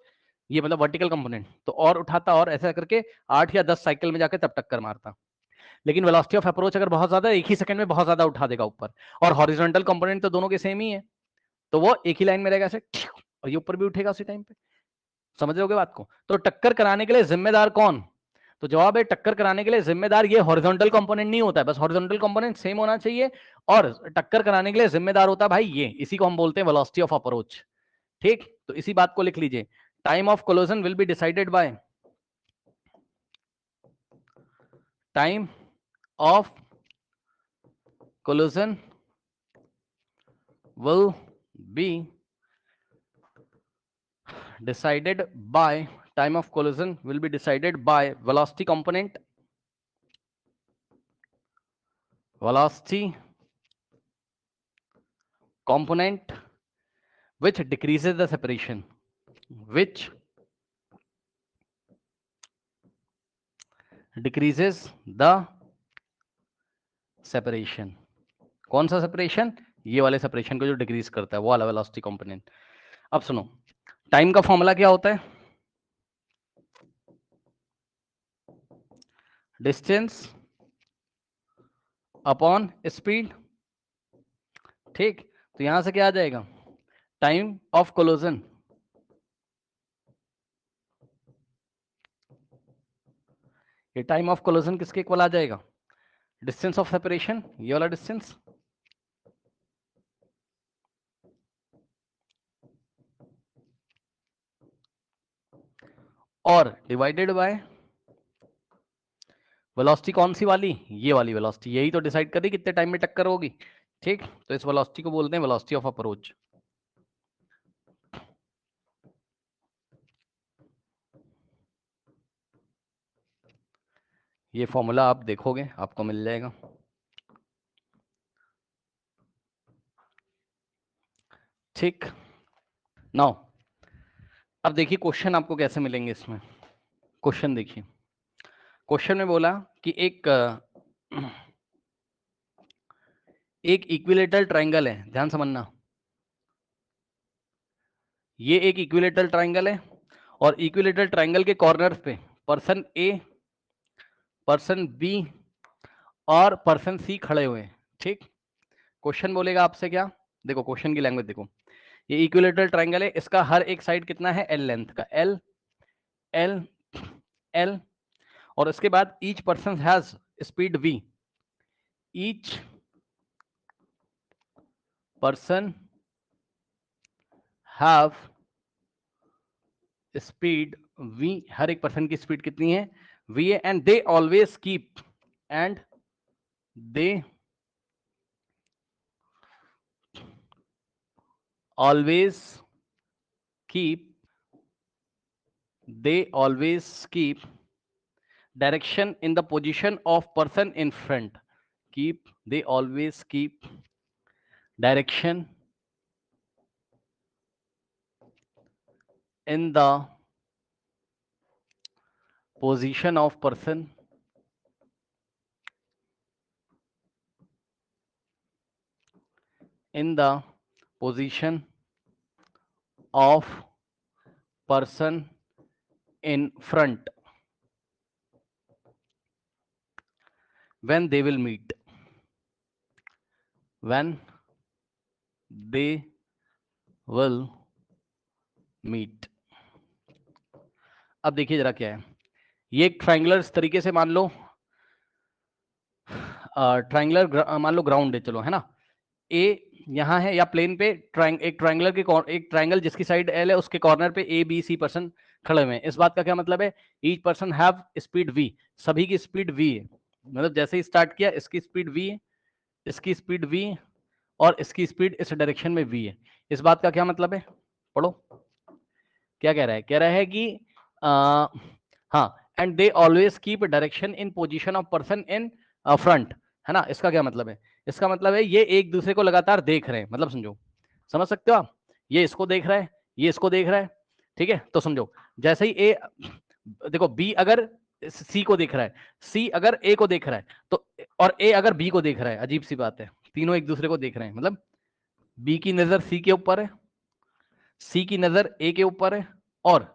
ये मतलब वर्टिकल कंपोनेंट, तो और उठाता और ऐसा करके 8 या 10 साइकिल में जाके तब टक्कर मारता। लेकिन वेलोसिटी ऑफ अप्रोच अगर बहुत ज्यादा, एक ही सेकंड में बहुत ज्यादा उठा देगा ऊपर, और हॉरिजॉन्टल कंपोनेंट तो दोनों के सेम ही है, तो वो एक ही लाइन में रहेगा ऐसे, और ये ऊपर भी उठेगा उसी टाइम पे। समझ रहे होगे बात को? तो टक्कर कराने के लिए जिम्मेदार कौन? तो जवाब है, टक्कर कराने के लिए जिम्मेदार ये हॉरिजॉन्टल कंपोनेंट नहीं होता है, बस हॉरिजॉन्टल कंपोनेंट सेम होना चाहिए, और टक्कर कराने के लिए जिम्मेदार होता है भाई ये, इसी को हम बोलते हैं वेलोसिटी ऑफ अप्रोच। ठीक, तो इसी बात को लिख लीजिए, time of collision will be decided by time of collision will be decided by time of collision will be decided by velocity component which decreases the separation, which decreases the separation। कौन सा separation? ये वाले separation को जो decrease करता है वो वाला वेलोसिटी कंपोनेंट। अब सुनो, टाइम का फॉर्मूला क्या होता है? Distance upon speed. ठीक, तो यहां से क्या आ जाएगा? टाइम ऑफ कोलिजन ये टाइम ऑफ कोलिजन किसके इक्वल आ जाएगा? डिस्टेंस ऑफ सेपरेशन, ये वाला डिस्टेंस, और डिवाइडेड बाय वेलोसिटी। कौन सी वाली? ये वाली वेलोसिटी, यही तो डिसाइड करी कितने टाइम में टक्कर होगी। ठीक, तो इस वेलोसिटी को बोलते हैं वेलोसिटी ऑफ अप्रोच। ये फॉर्मूला आप देखोगे आपको मिल जाएगा। ठीक, नाउ अब देखिए क्वेश्चन आपको कैसे मिलेंगे इसमें। क्वेश्चन देखिए, क्वेश्चन में बोला कि एक इक्विलेटरल ट्रायंगल है, ध्यान समझना, ये एक इक्विलेटरल ट्रायंगल है, और इक्विलेटरल ट्रायंगल के कॉर्नर पे पर्सन ए, पर्सन बी और पर्सन सी खड़े हुए हैं। ठीक, क्वेश्चन बोलेगा आपसे क्या? देखो क्वेश्चन की लैंग्वेज देखो, ये इक्विलेटरल ट्रायंगल है, इसका हर एक साइड कितना है? एल लेंथ का, एल एल एल, और इसके बाद each person has speed V, each person have speed V, हर एक पर्सन की स्पीड कितनी है? वी है, and they always keep, and they always keep direction in the position of person in front, they always keep direction in the position of person in the position of person in front when they will meet, when they will meet। अब देखिए जरा क्या है, ये एक triangular इस तरीके से मान लो, ट्रायंगुलर मान लो ग्राउंड है, चलो है ना, ए यहाँ है, या प्लेन पे एक ट्रायंगुलर के एक ट्रायंगल जिसकी साइड एल है उसके कॉर्नर पे ए बी सी पर्सन खड़े हुए हैं। इस बात का क्या मतलब है? Each person have speed V, सभी की स्पीड वी है, मतलब जैसे ही स्टार्ट किया इसकी स्पीड वी है, इसकी स्पीड वी है, और इसकी स्पीड इस डायरेक्शन में वी है। इस बात का क्या मतलब है? पढ़ो क्या कह रहा है। कह रहा है कि हाँ, and they always keep direction in position of person in front, है ना। इसका क्या मतलब है? इसका मतलब है ये एक दूसरे को लगातार देख रहे हैं, मतलब समझो, समझ सकते हो आप, ये इसको देख रहा है, ये इसको देख रहा है, ठीक है। तो समझो जैसे ही ए, देखो बी अगर सी को देख रहा है, सी अगर ए को देख रहा है तो, और ए अगर बी को देख रहा है, अजीब सी बात है, तीनों एक दूसरे को देख रहे हैं, मतलब बी की नजर सी के ऊपर है, सी की नजर ए के ऊपर है, और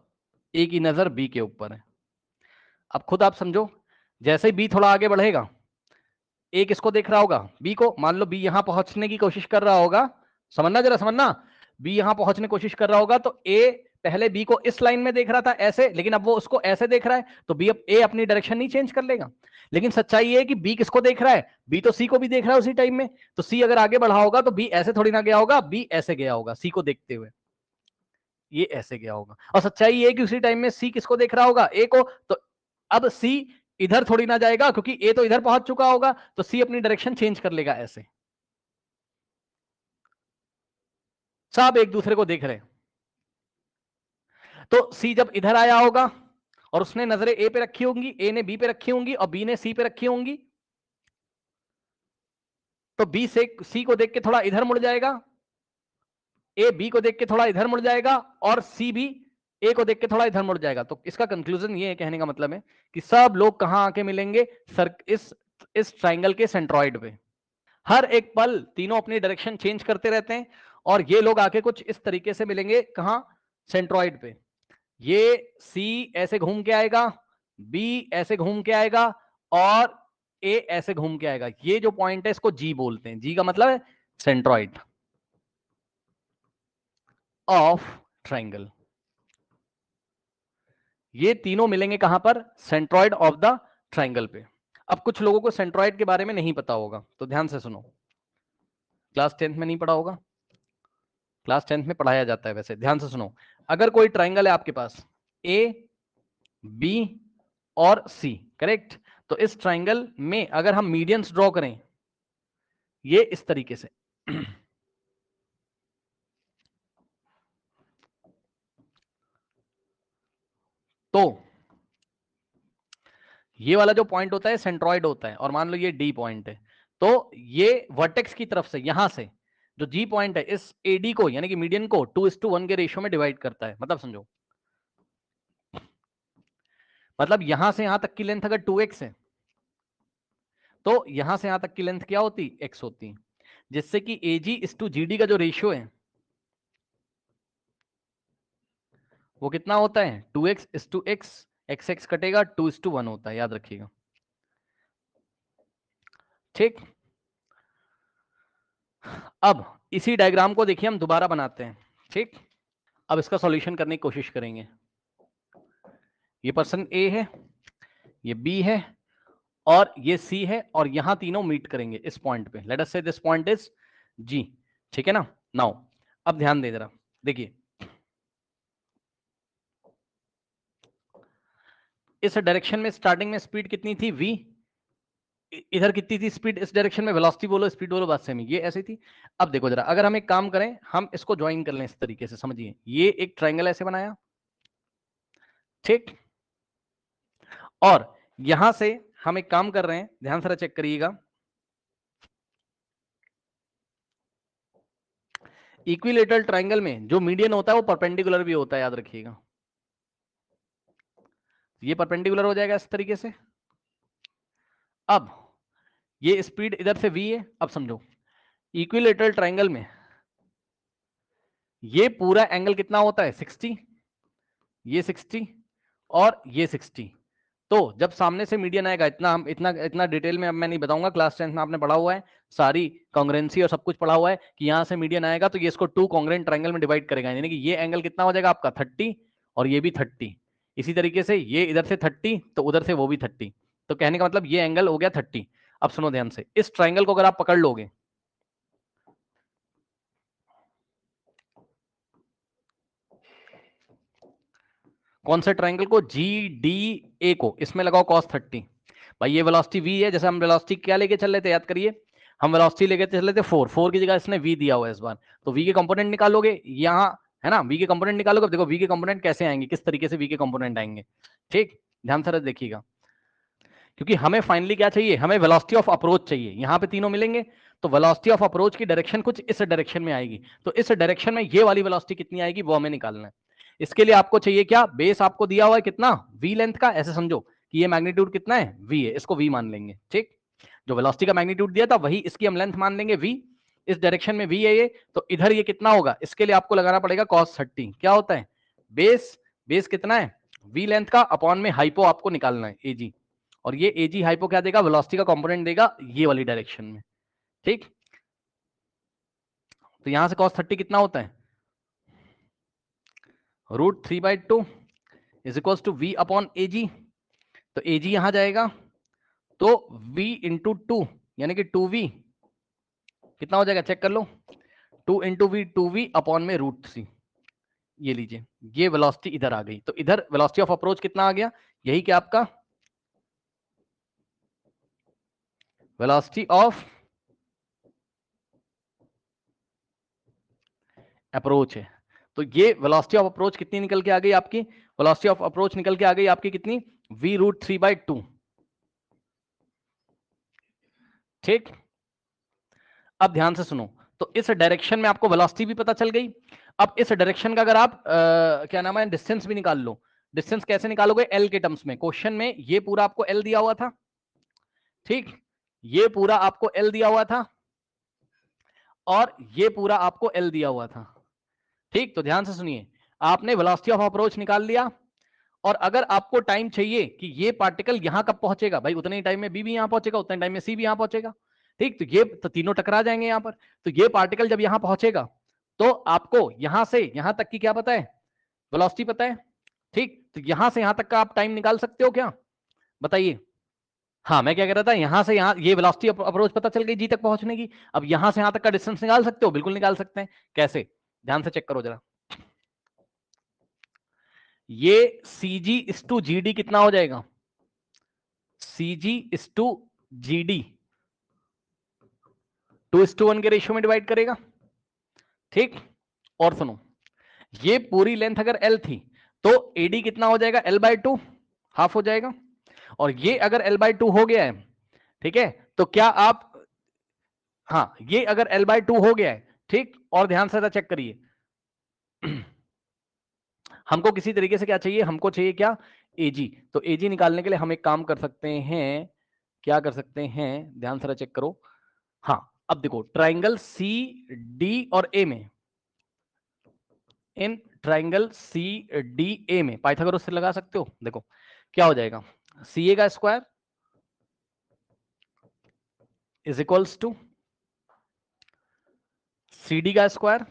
ए की नजर बी के ऊपर है। अब खुद आप समझो, जैसे ही बी थोड़ा आगे बढ़ेगा, ए किसको देख रहा होगा, बी को। मान लो बी यहां पहुंचने की कोशिश कर रहा होगा, समझना जरा समझना, बी यहां पहुंचने की कोशिश कर रहा होगा, तो ए पहले बी को इस लाइन में देख रहा था ऐसे, लेकिन अब वो उसको ऐसे देख रहा है, तो बी अब ए अपनी डायरेक्शन नहीं चेंज कर लेगा। लेकिन सच्चाई ये है कि बी किसको देख रहा है, बी तो सी को भी देख रहा है उसी टाइम में, तो सी अगर आगे बढ़ा होगा तो बी ऐसे थोड़ी ना गया होगा, बी ऐसे गया होगा सी को देखते हुए, ये ऐसे गया होगा। और सच्चाई ये है कि उसी टाइम में सी किसको देख रहा होगा, ए को, तो अब सी इधर थोड़ी ना जाएगा क्योंकि ए तो इधर पहुंच चुका होगा, तो सी अपनी डायरेक्शन चेंज कर लेगा ऐसे। सब एक दूसरे को देख रहे हैं, तो सी जब इधर आया होगा और उसने नजरें ए पे रखी होंगी, ए ने बी पे रखी होंगी और बी ने सी पे रखी होंगी, तो बी से सी को देख के थोड़ा इधर मुड़ जाएगा, ए बी को देख के थोड़ा इधर मुड़ जाएगा, और सी भी ए को देख के थोड़ा इधर मुड़ जाएगा। तो इसका कंक्लूजन ये है, कहने का मतलब है कि सब लोग कहां आके मिलेंगे, सर इस ट्राइंगल के सेंट्रॉइड पे। हर एक पल तीनों अपनी डायरेक्शन चेंज करते रहते हैं, और ये लोग आके कुछ इस तरीके से मिलेंगे, कहां, सेंट्रॉइड पे। ये सी ऐसे घूम के आएगा, बी ऐसे घूम के आएगा, और ए ऐसे घूम के आएगा। ये जो पॉइंट है इसको जी बोलते हैं, जी का मतलब है सेंट्रॉइड ऑफ ट्राइंगल। ये तीनों मिलेंगे कहां पर, सेंट्रॉइड ऑफ द ट्राइंगल पे। अब कुछ लोगों को सेंट्रॉइड के बारे में नहीं पता होगा, तो ध्यान से सुनो, क्लास 10th में नहीं पढ़ा होगा, क्लास 10th में पढ़ाया जाता है वैसे, ध्यान से सुनो। अगर कोई ट्राइंगल है आपके पास, ए बी और सी, करेक्ट, तो इस ट्राइंगल में अगर हम मीडियंस ड्रॉ करें ये इस तरीके से तो ये वाला जो पॉइंट होता है सेंट्रॉइड होता है, और मान लो ये डी पॉइंट है, तो ये वर्टेक्स की तरफ से यहां से जो जी पॉइंट है इस एडी को, यानी कि मीडियन को 2:1 के रेशियो में डिवाइड करता है। मतलब समझो, मतलब यहां से यहां तक की लेंथ अगर 2x है, तो यहां से यहां तक की लेंथ क्या होती, x होती, जिससे कि AG:GD का जो रेशियो है वो कितना होता है, 2x:x, x कटेगा 2:1 होता है, याद रखिएगा, ठीक। अब इसी डायग्राम को देखिए हम दोबारा बनाते हैं, ठीक। अब इसका सॉल्यूशन करने की कोशिश करेंगे। ये पर्सन ए है, ये बी है, और ये सी है, और यहां तीनों मीट करेंगे इस पॉइंट पे। लेट अस से दिस पॉइंट इज जी, ठीक है ना। नाउ अब ध्यान दे जरा, देखिए इस डायरेक्शन में स्टार्टिंग में स्पीड कितनी थी v, इधर कितनी थी स्पीड, इस डायरेक्शन में वेलोसिटी बोलो स्पीड बोलो बात सेम, ये ऐसी थी। अब देखो जरा, अगर हम एक काम करें, हम इसको ज्वाइन कर लें इस तरीके से, समझिए ये एक ट्राइंगल ऐसे बनाया, ठीक, और यहां से हम एक काम कर रहे हैं, ध्यान से चेक करिएगा, इक्विलेटरल ट्राइंगल में जो मीडियन होता है वो परपेंडिकुलर भी होता है, याद रखिएगा। ये परपेंडिकुलर हो जाएगा इस तरीके से। अब ये स्पीड इधर से v है। अब समझो इक्विलेटरल ट्राइंगल में ये पूरा एंगल कितना होता है 60, ये 60 और ये 60। तो जब सामने से मीडियन आएगा, इतना डिटेल में अब मैं नहीं बताऊंगा, क्लास 10 में आपने पढ़ा हुआ है, सारी कांग्रेंसी और सब कुछ पढ़ा हुआ है कि यहां से मीडियन आएगा तो ये इसको 2 कांग्रेंट ट्रायंगल में डिवाइड करेगा, यानी कि ये एंगल कितना हो जाएगा आपका 30 और ये भी 30। इसी तरीके से ये इधर से 30 तो उधर से वो भी 30, तो कहने का मतलब ये एंगल हो गया 30। अब सुनो ध्यान से, इस ट्राइंगल को अगर आप पकड़ लोगे, कौन से ट्राइंगल को, GDA को, इसमें लगाओ cos 30। भाई ये वेलोसिटी v है, जैसे हम वेलोसिटी क्या लेके चल रहे थे, याद करिए, हम वेलोसिटी लेके चल रहे थे 4 की जगह इसने v दिया हुआ है इस बार, तो v के कंपोनेंट निकालोगे यहाँ, है ना, v के कंपोनेंट निकालोगे। अब देखो v के कंपोनेंट कैसे आएंगे, किस तरीके से v के कंपोनेंट आएंगे, ठीक, ध्यान से देखिएगा, क्योंकि हमें फाइनली क्या चाहिए, हमें वेलोसिटी ऑफ अप्रोच चाहिए। यहाँ पे तीनों मिलेंगे तो वेलोसिटी ऑफ अप्रोच की डायरेक्शन कुछ इस डायरेक्शन में आएगी, तो इस डायरेक्शन में ये वाली वेलोसिटी कितनी आएगी वो हमें निकालना है। इसके लिए आपको चाहिए क्या, बेस आपको दिया हुआ है कितना v लेंथ का, ऐसे समझो कि ये मैग्नीट्यूड कितना है, v है, इसको v मान लेंगे। ठीक, जो वेलोसिटी का मैग्नीट्यूड दिया था वही इसकी हम लेंथ मान लेंगे v, इस डायरेक्शन में v है ये, तो इधर ये कितना होगा, इसके लिए आपको लगाना पड़ेगा cos 30। क्या होता है, बेस कितना है, v लेंथ का अपॉन में हाइपो आपको निकालना है ag, और ये ag हाइपो क्या देगा, वेलोसिटी का कंपोनेंट देगा ये वाली डायरेक्शन में। ठीक, तो यहां से cos 30 कितना होता है, √3/2 is equal to v upon AG. तो एजी यहां जाएगा तो v इंटू 2 यानी कि 2v कितना हो जाएगा, चेक कर लो, 2 इंटू वी 2v अपॉन में √3। ये लीजिए, ये वेलोसिटी इधर आ गई, तो इधर वेलोसिटी ऑफ अप्रोच कितना आ गया, यही क्या आपका वेलोसिटी ऑफ अप्रोच है। तो ये वेलोसिटी ऑफ अप्रोच कितनी निकल के आ गई आपकी, वेलोसिटी ऑफ अप्रोच निकल के आ गई आपकी कितनी, v√3/2। ठीक, अब ध्यान से सुनो, तो इस डायरेक्शन में आपको वेलोसिटी भी पता चल गई। अब इस डायरेक्शन का अगर आप क्या नाम है, डिस्टेंस भी निकाल लो। डिस्टेंस कैसे निकालोगे, एल के टर्म्स में। क्वेश्चन में ये पूरा आपको एल दिया हुआ था, ठीक, ये पूरा आपको एल दिया हुआ था और ये पूरा आपको एल दिया हुआ था। ठीक, तो ध्यान से सुनिए, आपने वेलोसिटी ऑफ अप्रोच निकाल लिया, और अगर आपको टाइम चाहिए कि ये पार्टिकल यहां कब पहुंचेगा, भाई उतने ही टाइम में बी भी यहां पहुंचेगा, उतने टाइम में सी भी यहां पहुंचेगा। ठीक, तो ये तो तीनों टकरा जाएंगे यहां पर। तो ये पार्टिकल जब यहां पहुंचेगा तो आपको यहां से यहां तक की क्या पता है, वेलोसिटी पता है। ठीक, तो यहां से यहां तक का आप टाइम निकाल सकते हो क्या, बताइए। हाँ, मैं क्या कह रहा था, यहां से यहां ये वेलोसिटी अप्रोच पता चल गई जी तक पहुंचने की। अब यहां से यहां तक का डिस्टेंस निकाल सकते हो, बिल्कुल निकाल सकते हैं। कैसे, ध्यान से चेक करो जरा, ये CG/GD कितना हो जाएगा, CG/GD 2:1 के रेशियो में डिवाइड करेगा। ठीक, और सुनो, ये पूरी लेंथ अगर L थी तो AD कितना हो जाएगा, L/2 हाफ हो जाएगा। और ये अगर L/2 हो गया है, ठीक है, तो क्या आप, हाँ ये अगर L/2 हो गया है, ठीक, और ध्यान से चेक करिए, हमको किसी तरीके से क्या चाहिए, हमको चाहिए क्या, AG। तो AG निकालने के लिए हम एक काम कर सकते हैं, क्या कर सकते हैं, ध्यान से चेक करो। हाँ, अब देखो, ट्राइंगल CD और A में, इन ट्राइंगल CDA में पाइथागोरस से लगा सकते हो। देखो क्या हो जाएगा, CA का square is equals to CD का स्क्वायर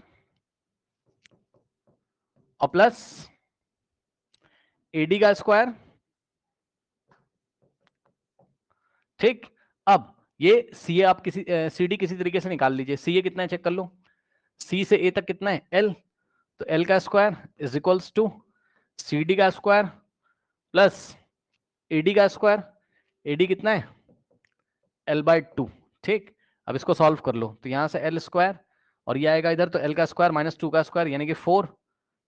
और प्लस AD का स्क्वायर। ठीक, अब ये CA आप किसी CD किसी तरीके से निकाल लीजिए। CA कितना है चेक कर लो, C से A तक कितना है L, तो L का square is equals to CD का स्क्वायर प्लस AD का स्क्वायर। AD कितना है, L/2। ठीक, अब इसको सॉल्व कर लो, तो यहां से L स्क्वायर और ये आएगा इधर, तो L का स्क्वायर माइनस 2 का स्क्वायर यानी कि 4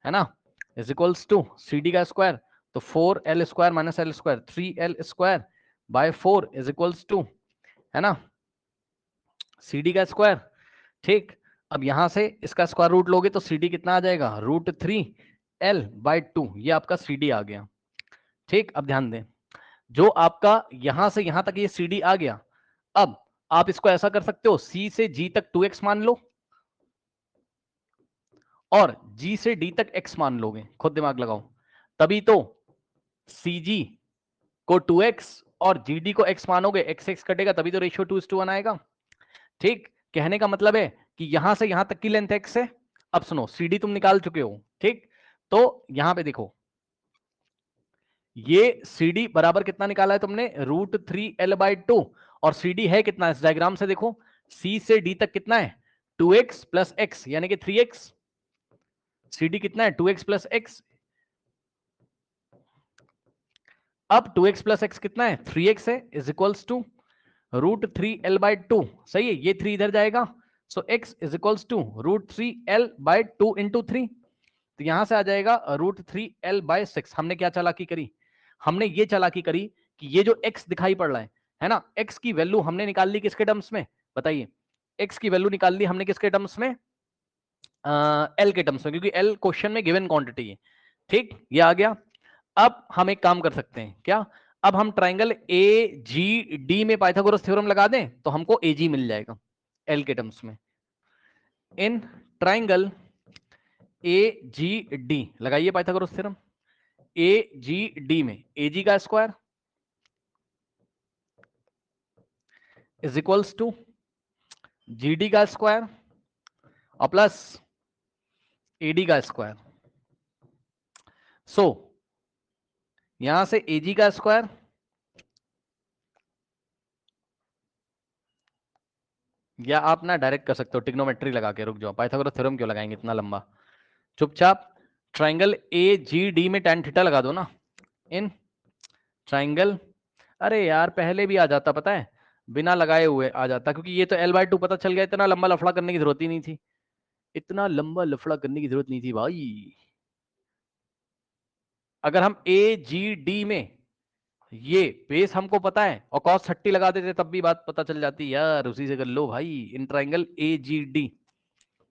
है ना, इज इक्वल्स टू CD का स्क्वायर, तो 4L square minus L square 3L square by 4 is equals to, है ना, CD का स्क्वायर। ठीक, अब यहां से इसका स्क्वायर रूट लोगे तो CD कितना आ जाएगा, √3L/2, ये आपका CD आ गया। ठीक, अब ध्यान दें, जो आपका यहां से यहां तक ये CD आ गया, अब आप इसको ऐसा कर सकते हो, C से G तक 2x मान लो और G से D तक x मान लोगे, खुद दिमाग लगाओ, तभी तो CG को 2x और GD को x मानोगे, x कटेगा तभी तो रेशियो 2:1 आएगा। ठीक, कहने का मतलब है कि यहां से यहां तक की लेंथ x है। अब सुनो, CD तुम निकाल चुके हो, ठीक, तो यहां पे देखो, ये CD बराबर कितना निकाला है तुमने, √3L/2, और CD है कितना, इस डायग्राम से देखो, C से D तक कितना है, 2x प्लस x यानी कि 3x। CD कितना है, 2x प्लस x। अब 2x प्लस x कितना है, 3x है, इज इक्वल्स टू √3L/2। सही है, ये 3 इधर जाएगा, so x is equals to √3L/2 into 3, तो यहां से आ जाएगा √3L/6। हमने क्या चालाकी करी, हमने ये चालाकी करी कि ये जो x दिखाई पड़ रहा है ना, x की वैल्यू हमने निकाल ली किसके टर्म्स में, बताइए, x की वैल्यू निकाल ली हमने किसके टर्म्स में, L के टर्म्स में, क्योंकि L क्वेश्चन में गिवन क्वांटिटी है। ठीक, ये आ गया। अब हम एक काम कर सकते हैं क्या, अब हम ट्राइंगल ए जी डी में पाइथागोरस थ्योरम लगा दें तो हमको ए जी मिल जाएगा एल के टर्म्स में। In triangle A G D लगाइए Pythagoras theorem. A G D में ए जी का square is equals to G D का स्क्वायर और प्लस एडी का स्क्वायर। सो यहां से एजी का स्क्वायर या आप ना डायरेक्ट कर सकते हो ट्रिग्नोमेट्री लगा के। रुक जाओ, पाइथागोरस थ्योरम क्यों लगाएंगे इतना लंबा, चुपचाप ट्राइंगल ए जी डी में tan थीटा लगा दो ना। इन ट्राइंगल, अरे यार पहले भी आ जाता पता है, बिना लगाए हुए आ जाता, क्योंकि ये तो L/2 पता चल गया, इतना लंबा लफड़ा करने की जरूरत ही नहीं थी, इतना लंबा लफड़ा करने की जरूरत नहीं थी भाई। अगर हम ए जी डी में ये बेस हमको पता है और cos 30 लगा देते तब भी बात पता चल जाती यार, उसी से कर लो भाई। इन triangle A G D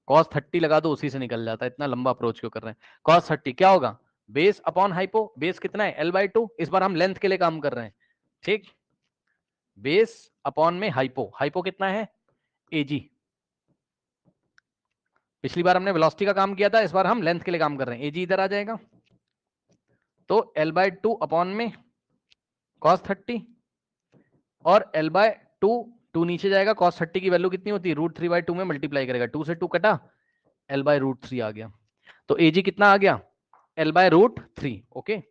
cos 30 लगा दो, उसी से निकल जाता है, इतना लंबा अप्रोच क्यों कर रहे हैं। cos 30 क्या होगा, बेस अपॉन हाइपो, बेस कितना है L/2, इस बार हम लेंथ के लिए काम कर रहे हैं, ठीक। बेस अपॉन में हाइपो, हाइपो कितना है एजी, पिछली बार हमने वेलोसिटी का काम किया था, इस बार हम लेंथ के लिए काम कर रहे हैं, एजी इधर आ जाएगा तो L/2 अपॉन में cos 30 और L/2 2 नीचे जाएगा, cos 30 की वैल्यू कितनी होती है √3/2 में मल्टीप्लाई करेगा, 2 से 2 कटा, L/√3 आ गया, तो एजी कितना आ गया L/√3। ओके,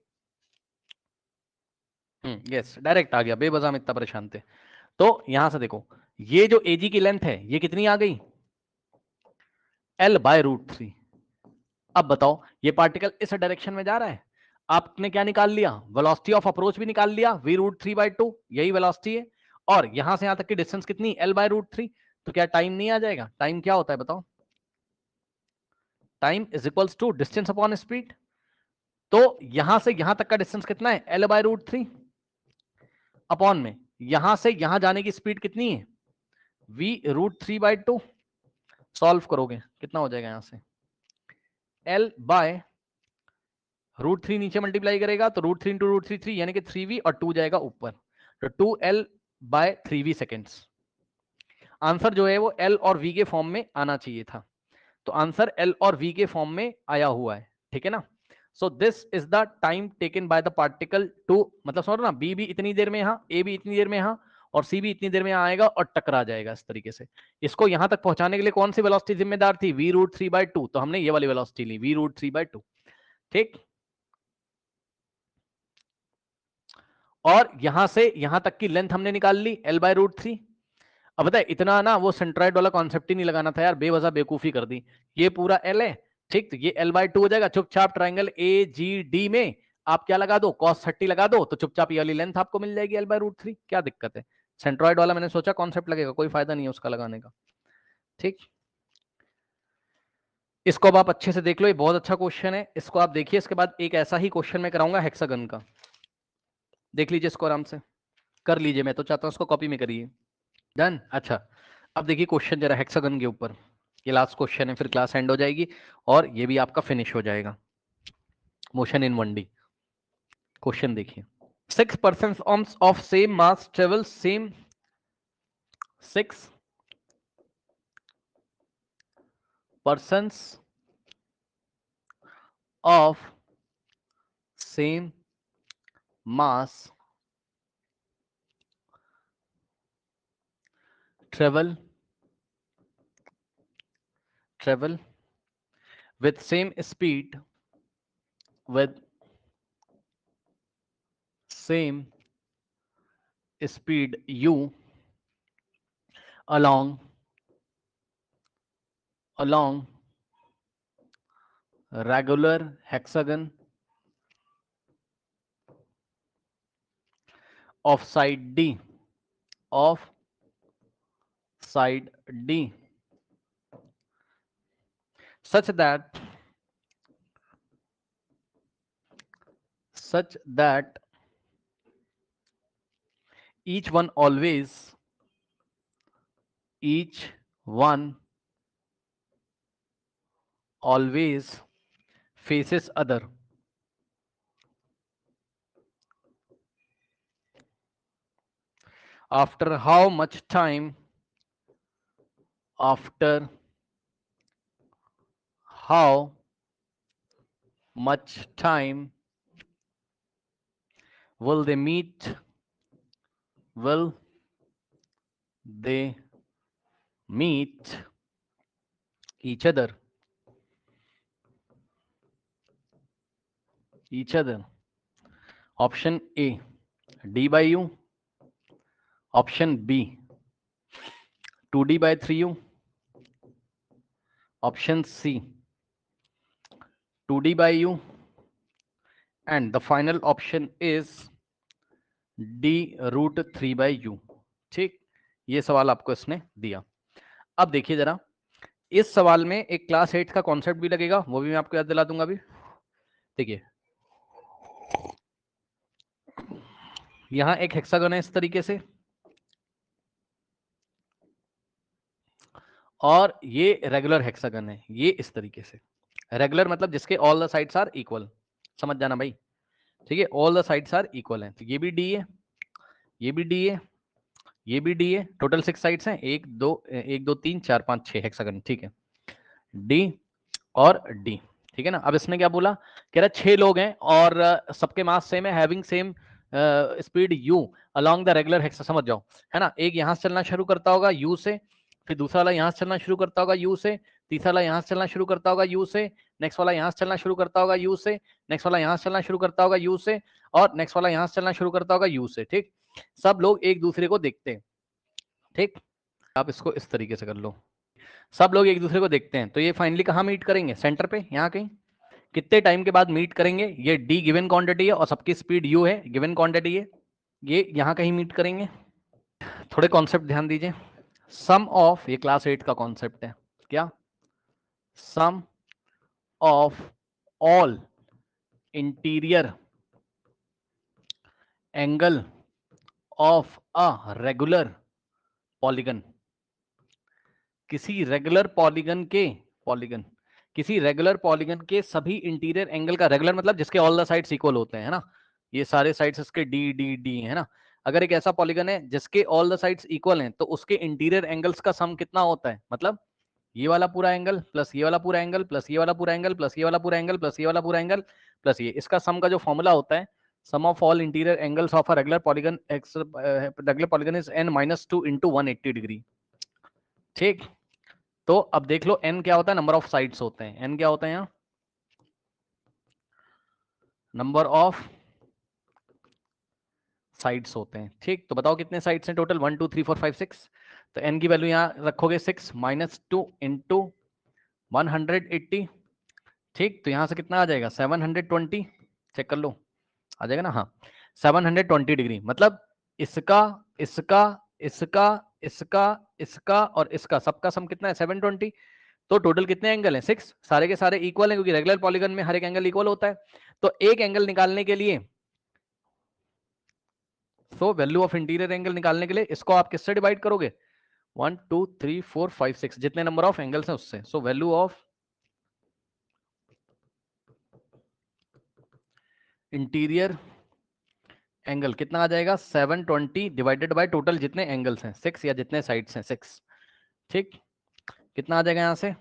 यस डायरेक्ट आ गया, बेवजह में इतना परेशान थे। तो यहां से देखो ये जो एजी की लेंथ है ये कितनी आ गई L/√3। अब बताओ ये पार्टिकल इस डायरेक्शन में जा रहा है, आपने क्या निकाल लिया, वेलोसिटी ऑफ अप्रोच भी निकाल लिया v√3/2, यही वेलोसिटी है, और यहां से यहां तक की डिस्टेंस कितनी L/√3। तो क्या टाइम नहीं आ जाएगा, टाइम क्या होता है बताओ, time is equals to distance upon speed. तो यहां से यहां तक का डिस्टेंस कितना है L/√3 अपॉन में यहां से यहां जाने की स्पीड कितनी है v√3/2। सॉल्व करोगे कितना हो जाएगा, यहां से L/√3 नीचे मल्टीप्लाई करेगा तो √3 इंटू √3 3 यानी कि 3v और 2 जाएगा ऊपर, तो 2L/3v सेकेंड्स। आंसर जो है वो L और V के फॉर्म में आना चाहिए था, तो आंसर L और V के फॉर्म में आया हुआ है, ठीक है ना। So this is the time taken by the particle to, मतलब समझ ना, बी भी इतनी देर में यहाँ, ए भी इतनी देर में यहाँ, और सी भी इतनी देर में यहाँ आएगा और टकरा जाएगा इस तरीके से। इसको यहां तक पहुंचाने के लिए कौन सी वेलोसिटी जिम्मेदार थी v√3/2, तो हमने ये वाली वेलोसिटी ली v√3/2, ठीक। और यहां से यहां तक की लेंथ हमने निकाल ली L/√3। अब बताए इतना ना वो सेंट्रॉइड वाला कॉन्सेप्ट ही नहीं लगाना था यार, बेवजह बेवकूफी कर दी। ये पूरा L है, ठीक, तो ये L/2 हो जाएगा, चुपचाप ट्राइंगल ए जी डी में आप क्या लगा दो, cos 30 लगा दो, तो चुपचाप ये वाली लेंथ आपको मिल जाएगी L/√3। क्या दिक्कत है, सेंट्रॉइड वाला मैंने सोचा कॉन्सेप्ट लगेगा, कोई फायदा नहीं है उसका लगाने का, ठीक। इसको अब आप अच्छे से देख लो, ये बहुत अच्छा क्वेश्चन है, इसको आप देखिए। इसके बाद एक ऐसा ही क्वेश्चन मैं कराऊंगा हेक्सागन का, देख लीजिए इसको आराम से कर लीजिए, मैं तो चाहता हूं इसको कॉपी में करिए। डन। अच्छा, अब देखिए क्वेश्चन जरा हेक्सागन के ऊपर, ये लास्ट क्वेश्चन है, फिर क्लास एंड हो जाएगी और ये भी आपका फिनिश हो जाएगा। मोशन इन 1D क्वेश्चन देखिए, 6% of same mass travel same 6% of same mass travel with same speed u along regular hexagon of side D such that each one always faces other, after how much time, after how much time will they meet, will they meet each other, each other? Option A, d by u. Option B, 2d by 3u. Option C, 2d by u. And the final option is d root 3 by u. ठीक, ये सवाल आपको इसने दिया. अब देखिए जरा, इस सवाल में एक क्लास 8 का कॉन्सेप्ट भी लगेगा, वो भी मैं आपको याद दिला दूंगा अभी. देखिए, यहां एक हेक्सागन है इस तरीके से, और ये रेगुलर हेक्सागन है, ये इस तरीके से. रेगुलर मतलब जिसके all the sides are equal, समझ जाना भाई. ठीक है, all the sides are equal है. तो ये भी डी है, ये भी डी है, ये भी डी है. टोटल 6 साइड्स हैं, 1 2 3 4 5 6 हेक्सागन. ठीक है, डी और डी. ठीक है ना. अब इसने क्या बोला, कह रहा 6 लोग हैं और सबके मास सेम है, having same speed u along the regular hexa. समझ जाओ, है ना. एक यहां से चलना शुरू करता होगा u से, फिर दूसरा वाला यहां से चलना शुरू करता होगा u से, तीसरा वाला यहां से चलना शुरू करता होगा u से, नेक्स्ट वाला यहां से चलना शुरू करता होगा u से, नेक्स्ट वाला यहां से चलना शुरू करता होगा u से, और नेक्स्ट वाला यहां से चलना शुरू करता होगा u से. ठीक, सब लोग एक दूसरे को देखते हैं. ठीक, आप इसको इस तरीके से कर लो, सब लोग एक दूसरे को देखते हैं. तो ये फाइनली कहाँ मीट करेंगे, सेंटर पे, यहाँ कहीं. कितने टाइम के बाद मीट करेंगे, ये डी गिवन क्वांटिटी है और सबकी स्पीड यू है, गिवन क्वांटिटी है, ये यहाँ कहीं मीट करेंगे. थोड़े कॉन्सेप्ट ध्यान दीजिए. सम ऑफ, ये क्लास 8 का कॉन्सेप्ट है, क्या, sum of all interior angle of a regular polygon. किसी रेगुलर पॉलीगन के, पॉलीगन, किसी रेगुलर पॉलीगन के सभी इंटीरियर एंगल का, रेगुलर मतलब जिसके ऑल द साइड्स इक्वल होते हैं, है ना. ये सारे साइड्स इसके डी डी डी है ना. अगर एक ऐसा पॉलीगन है जिसके ऑल द साइड्स इक्वल हैं, तो उसके इंटीरियर एंगल्स का सम कितना होता है, मतलब ये वाला पूरा एंगल प्लस ये वाला पूरा एंगल प्लस ये वाला पूरा एंगल प्लस ये वाला पूरा एंगल प्लस ये वाला पूरा एंगल प्लस ये, इसका सम का जो फॉर्मूला होता है, sum of all interior angles of a regular polygon, regular polygon is n-2 into 180 degree. ठीक, तो अब देख लो n क्या होता है, नंबर ऑफ साइड्स होते हैं. n क्या होता है यहाँ, नंबर ऑफ साइड्स होते हैं. ठीक, तो बताओ कितने साइड्स हैं टोटल, 1 2 3 4 5 6. तो n की वैल्यू यहाँ रखोगे 6 -2 into 180. ठीक, तो यहाँ से कितना आ जाएगा, 720. चेक कर लो, आ जाएगा ना. हाँ, 720 डिग्री. मतलब इसका, इसका, इसका, इसका, इसका और इसका, सबका सम कितना है, 720. तो टोटल कितने एंगल हैं, 6. सारे के सारे इक्वल हैं, क्योंकि रेगुलर पॉलीगन में हर एक एंगल इक्वल होता है. तो एक एंगल निकालने के लिए, तो वैल्यू ऑफ इंटीरियर एंगल निकालने के लिए इसको आप किससे डिवाइड करोगे, 1 2 3 4 5 6, जितने नंबर ऑफ एंगल्स हैं उससे. So value of interior angle कितना आ जाएगा, 720 डिवाइडेड बाय टोटल जितने एंगल्स हैं 6, या जितने साइड्स हैं 6. ठीक, कितना आ जाएगा यहाँ से,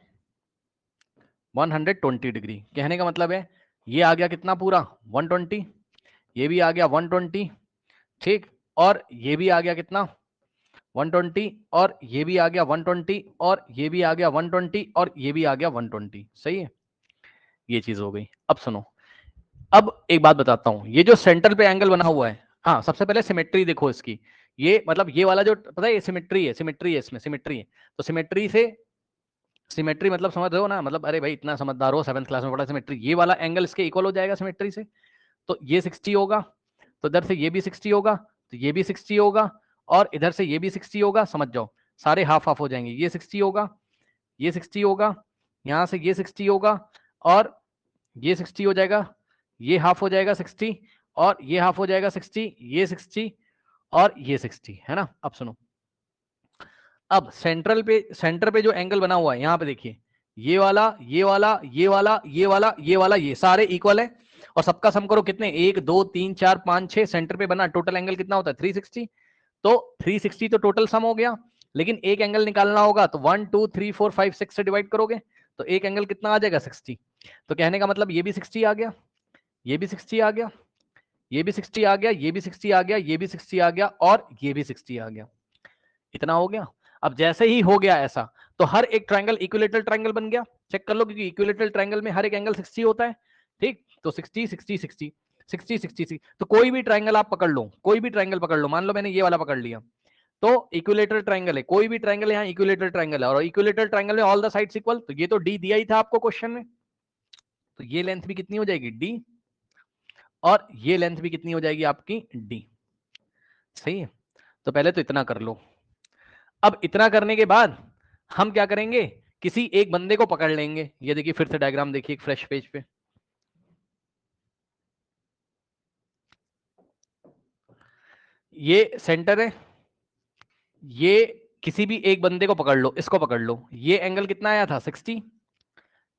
120 डिग्री. कहने का मतलब है ये आ गया कितना पूरा 120, ये भी आ गया 120. ठीक, और ये भी आ गया कितना 120, और ये भी आ गया 120, और ये भी आ गया 120, और ये भी आ गया 120. सही है, ये चीज हो गई. अब सुनो, अब एक बात बताता हूं, ये जो सेंटर पे एंगल बना हुआ है, हाँ, सबसे पहले सिमेट्री देखो इसकी. ये मतलब ये वाला जो पता है, ये सिमेट्री है, सिमेट्री है इसमें, सिमेट्री है. तो सिमेट्री से, सिमेट्री मतलब समझ रहे हो ना, मतलब अरे भाई इतना समझदार हो, 7th क्लास में पढ़ा सिमेट्री. ये वाला एंगल इसके इक्वल हो जाएगा सिमेट्री से. तो ये 60 होगा, तो इधर से ये भी 60 होगा, तो ये भी 60 होगा, और इधर से ये भी 60 होगा. समझ जाओ, सारे हाफ हाफ हो जाएंगे. ये 60 होगा, ये 60 होगा, यहां से ये 60 होगा, और ये 60 हो जाएगा, ये हाफ हो जाएगा 60, और ये हाफ हो जाएगा 60, ये 60 और ये 60, है ना. अब सुनो, अब सेंटर पे जो एंगल बना हुआ है, यहां पे देखिए, ये वाला, ये वाला, ये वाला, ये वाला, ये वाला, ये सारे इक्वल है, और सबका सम करो कितने, 1 2 3 4 5 6, सेंटर पे बना टोटल एंगल कितना होता है 360. तो 360 तो टोटल सम हो गया, लेकिन एक एंगल निकालना होगा तो 1 2 3 4 5 6 से डिवाइड करोगे तो एक एंगल कितना आ जाएगा 60। तो कहने का मतलब ये भी 60 आ गया, ये भी 60 आ गया, ये भी 60 आ गया, ये भी 60 आ गया, ये भी 60 आ गया और ये भी 60 आ गया। इतना हो गया। अब जैसे ही हो गया ऐसा तो हर एक ट्रायंगल इक्विलेटरल ट्रायंगल बन गया। चेक कर लो क्योंकि इक्विलेटरल ट्रायंगल में हर एक एंगल 60 होता है। ठीक, तो 60 60 60 60 60 तो कोई भी ट्रायंगल आप पकड़ लो, कोई भी ट्रायंगल पकड़ लो, मान लो मैंने ये वाला पकड़ लिया तो इक्विलेटरल ट्रायंगल है, कोई भी ट्रायंगल यहाँ इक्विलेटरल ट्रायंगल है और इक्विलेटरल ट्रायंगल में ऑल द साइड्स इक्वल, तो ये तो डी दिया ही था आपको क्वेश्चन में, तो ये लेंथ भी कितनी हो जाएगी डी और ये लेंथ भी कितनी हो जाएगी आपकी डी। सही है, तो पहले तो इतना कर लो। अब इतना करने के बाद हम क्या करेंगे, किसी एक बंदे को पकड़ लेंगे। ये देखिए फिर से डायग्राम देखिए एक फ्रेश पेज पे, ये सेंटर है, ये किसी भी एक बंदे को पकड़ लो, इसको पकड़ लो, ये एंगल कितना आया था 60।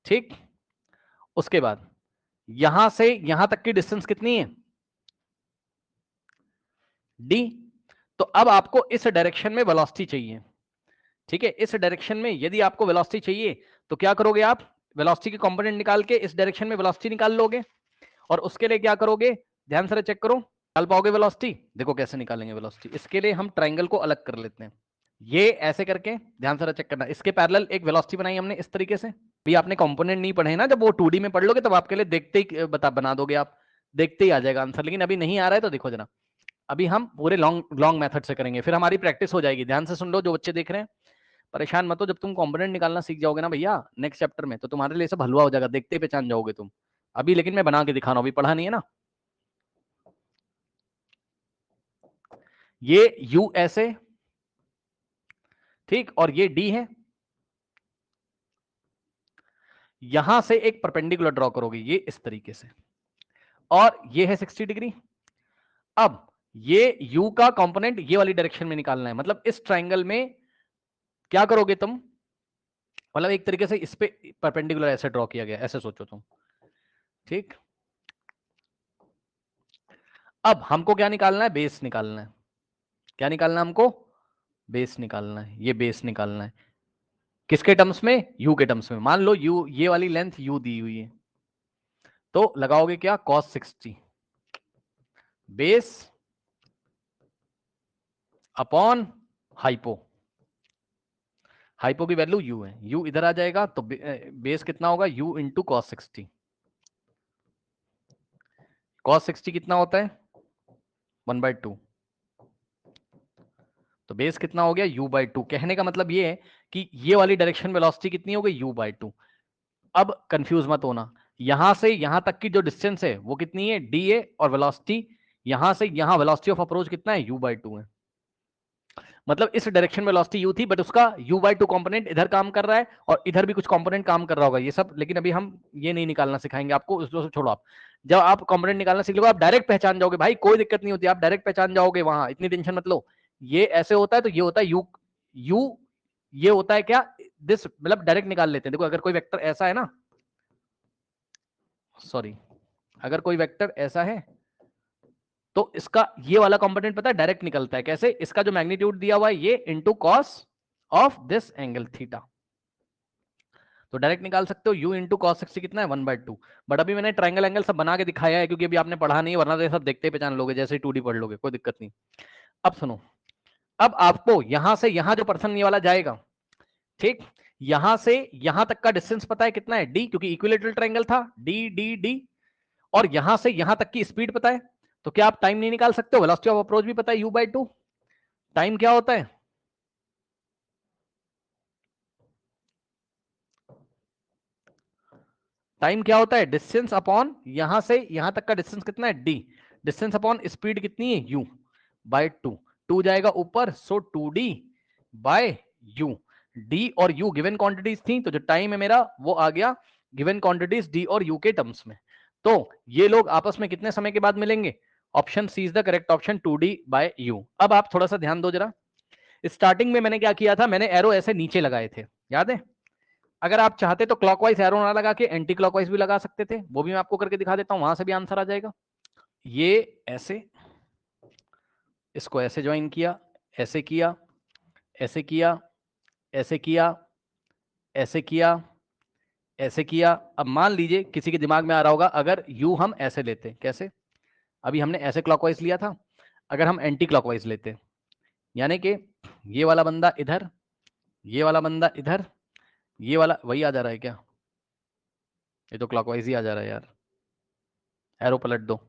ठीक, उसके बाद यहां से यहां तक की डिस्टेंस कितनी है डी। तो अब आपको इस डायरेक्शन में वेलोसिटी चाहिए। ठीक है, इस डायरेक्शन में यदि आपको वेलोसिटी चाहिए तो क्या करोगे आप, वेलोसिटी के कंपोनेंट निकाल के इस डायरेक्शन में वेलोसिटी निकाल लोगे और उसके लिए क्या करोगे, ध्यान से चेक करो, निकाल पाओगे वेलोसिटी। देखो कैसे निकालेंगे वेलोसिटी, इसके लिए हम ट्रायंगल को अलग कर लेते हैं। ये ऐसे करके ध्यान से चेक करना, इसके पैरेलल एक वेलोसिटी बनाई हमने इस तरीके से। भी आपने कंपोनेंट नहीं पढ़े ना, जब वो 2D में पढ़ लोगे तब आपके लिए देखते ही बना दोगे आप, देखते ही आ जाएगा आंसर, लेकिन अभी नहीं आ रहा है तो देखो जरा, अभी हम पूरे लॉन्ग लॉन्ग मेथड से करेंगे, फिर हमारी प्रैक्टिस हो जाएगी। ध्यान से सुन लो जो बच्चे देख रहे हैं, परेशान मत हो, जब तुम कंपोनेंट निकालना सीख जाओगे ना भैया नेक्स्ट चैप्टर में, तो तुम्हारे लिए सब हलवा हो जाएगा, देखते ही पहचान जाओगे तुम। अभी लेकिन मैं बना के दिखा रहा हूं, अभी पढ़ा नहीं है ना। ये यू ऐसे, ठीक, और ये डी है, यहां से एक परपेंडिकुलर ड्रॉ करोगे ये इस तरीके से, और ये है 60 डिग्री। अब ये u का कंपोनेंट ये वाली डायरेक्शन में निकालना है, मतलब इस ट्रायंगल में क्या करोगे तुम, मतलब एक तरीके से इस पे परपेंडिकुलर ऐसे ड्रॉ किया गया, ऐसे सोचो तुम। ठीक, अब हमको क्या निकालना है, बेस निकालना है। क्या निकालना है हमको, बेस निकालना है, ये बेस निकालना है किसके टर्म्स में, u के टर्म्स में। मान लो u, ये वाली लेंथ u दी हुई है, तो लगाओगे क्या cos 60 base upon hypo, hypo की वैल्यू u है, u इधर आ जाएगा तो बेस कितना होगा u इंटू कॉस 60। cos 60 कितना होता है 1/2, तो बेस कितना हो गया u/2। कहने का मतलब ये है कि ये वाली डायरेक्शन वेलोसिटी कितनी हो गई u/2। अब कंफ्यूज मत होना, यहां से यहां तक की जो डिस्टेंस है वो कितनी है d है, और वेलोसिटी यहां से यहां वेलोसिटी ऑफ अप्रोच कितना है u/2 है। मतलब इस डायरेक्शन में वेलोसिटी u थी, बट उसका u/2 कंपोनेंट इधर काम कर रहा है और इधर भी कुछ कंपोनेंट काम कर रहा होगा, ये सब, लेकिन अभी हम ये नहीं निकालना सिखाएंगे आपको, उसको छोड़ो। आप जब आप कंपोनेंट निकालना सीख लोगे आप डायरेक्ट पहचान जाओगे भाई, कोई दिक्कत नहीं होती, आप डायरेक्ट पहचान जाओगे वहां, इतनी टेंशन मत लो। ये ऐसे होता है तो ये होता है u, ये होता है क्या दिस, मतलब डायरेक्ट निकाल लेते हैं। देखो अगर कोई वेक्टर ऐसा है ना, सॉरी, अगर कोई वेक्टर ऐसा है तो इसका ये वाला कंपोनेंट पता है डायरेक्ट निकलता है कैसे, इसका जो मैग्नीट्यूड दिया हुआ है ये into cos of this angle theta, तो डायरेक्ट निकाल सकते हो u इंटू कॉस 60 कितना है 1/2। बट अभी मैंने ट्रायंगल एंगल सब बना के दिखाया है क्योंकि अभी आपने पढ़ा नहीं, वरना तो सब देखते पहचान लोगे, जैसे 2D पढ़ लोगे, कोई दिक्कत नहीं। अब सुनो, अब आपको यहां से यहां जो पर्सन ये वाला जाएगा, ठीक, यहां से यहां तक का डिस्टेंस पता है कितना है d, क्योंकि इक्विलेटरल ट्रायंगल था d d d, और यहां से यहां तक की स्पीड पता है, तो क्या आप टाइम नहीं निकाल सकते हो, वेलोसिटी ऑफ अप्रोच भी पता है u/2। टाइम क्या होता है, टाइम क्या होता है डिस्टेंस अपॉन यहां से यहां तक का डिस्टेंस कितना है d, डिस्टेंस अपॉन स्पीड कितनी है u/2, 2 जाएगा ऊपर, सो 2d बाय u। d और u गिवन क्वांटिटीज थी, तो जो टाइम है मेरा वो आ गया गिवन क्वांटिटीज d और u के टर्म्स में। तो ये लोग आपस में कितने समय के बाद मिलेंगे, option C is the correct option 2d by u। अब आप थोड़ा सा ध्यान दो जरा, स्टार्टिंग में मैंने क्या किया था, मैंने एरो ऐसे नीचे लगाए थे, याद है। अगर आप चाहते तो क्लॉकवाइज एरो ना लगा के एंटी क्लॉकवाइज भी लगा सकते थे, वो भी मैं आपको करके दिखा देता हूं, वहां से भी आंसर आ जाएगा। ये ऐसे, इसको ऐसे ज्वाइन किया, ऐसे किया, ऐसे किया, ऐसे किया, ऐसे किया, ऐसे किया। अब मान लीजिए किसी के दिमाग में आ रहा होगा अगर यू हम ऐसे लेते, कैसे? अभी हमने ऐसे क्लॉकवाइज लिया था, अगर हम एंटी क्लॉकवाइज लेते, यानी कि ये वाला बंदा इधर, ये वाला बंदा इधर, ये वाला, वही आ जा रहा है क्या? ये तो क्लॉकवाइज ही आ जा रहा है यार, एरो पलट दो।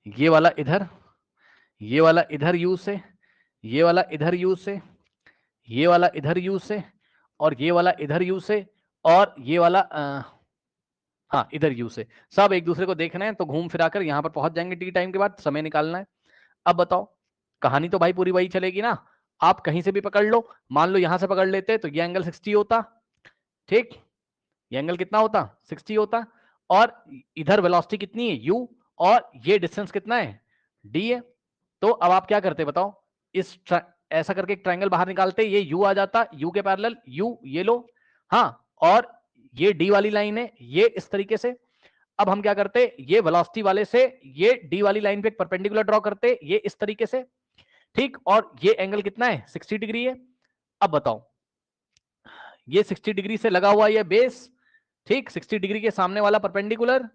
ये वाला इधर, ये वाला इधर यू से, ये वाला इधर यू से, ये वाला इधर यू से, और ये वाला इधर यू से, और ये वाला हाँ इधर यू से। सब एक दूसरे को देखना है तो घूम फिराकर यहां पर पहुंच जाएंगे टी टाइम के बाद, समय निकालना है। अब बताओ, कहानी तो भाई पूरी वही चलेगी ना, आप कहीं से भी पकड़ लो। मान लो यहां से पकड़ लेते तो ये एंगल 60 होता, ठीक? ये एंगल कितना होता? 60 होता। और इधर वेलोसिटी कितनी है? u, और ये डिस्टेंस कितना है? d है। तो अब आप क्या करते बताओ, इस ऐसा करके एक ट्रायंगल बाहर निकालते, ये u आ जाता, u के पैरेलल u, ये लो। हाँ, और ये d वाली लाइन है, ये इस तरीके से। अब हम क्या करते, ये वेलोसिटी वाले से ये d वाली लाइन पे एक परपेंडिकुलर ड्रॉ करते, ये इस तरीके से, ठीक? और ये एंगल कितना है? 60 डिग्री है। अब बताओ, ये 60 डिग्री से लगा हुआ ये बेस, ठीक? 60 डिग्री के सामने वाला परपेंडिकुलर,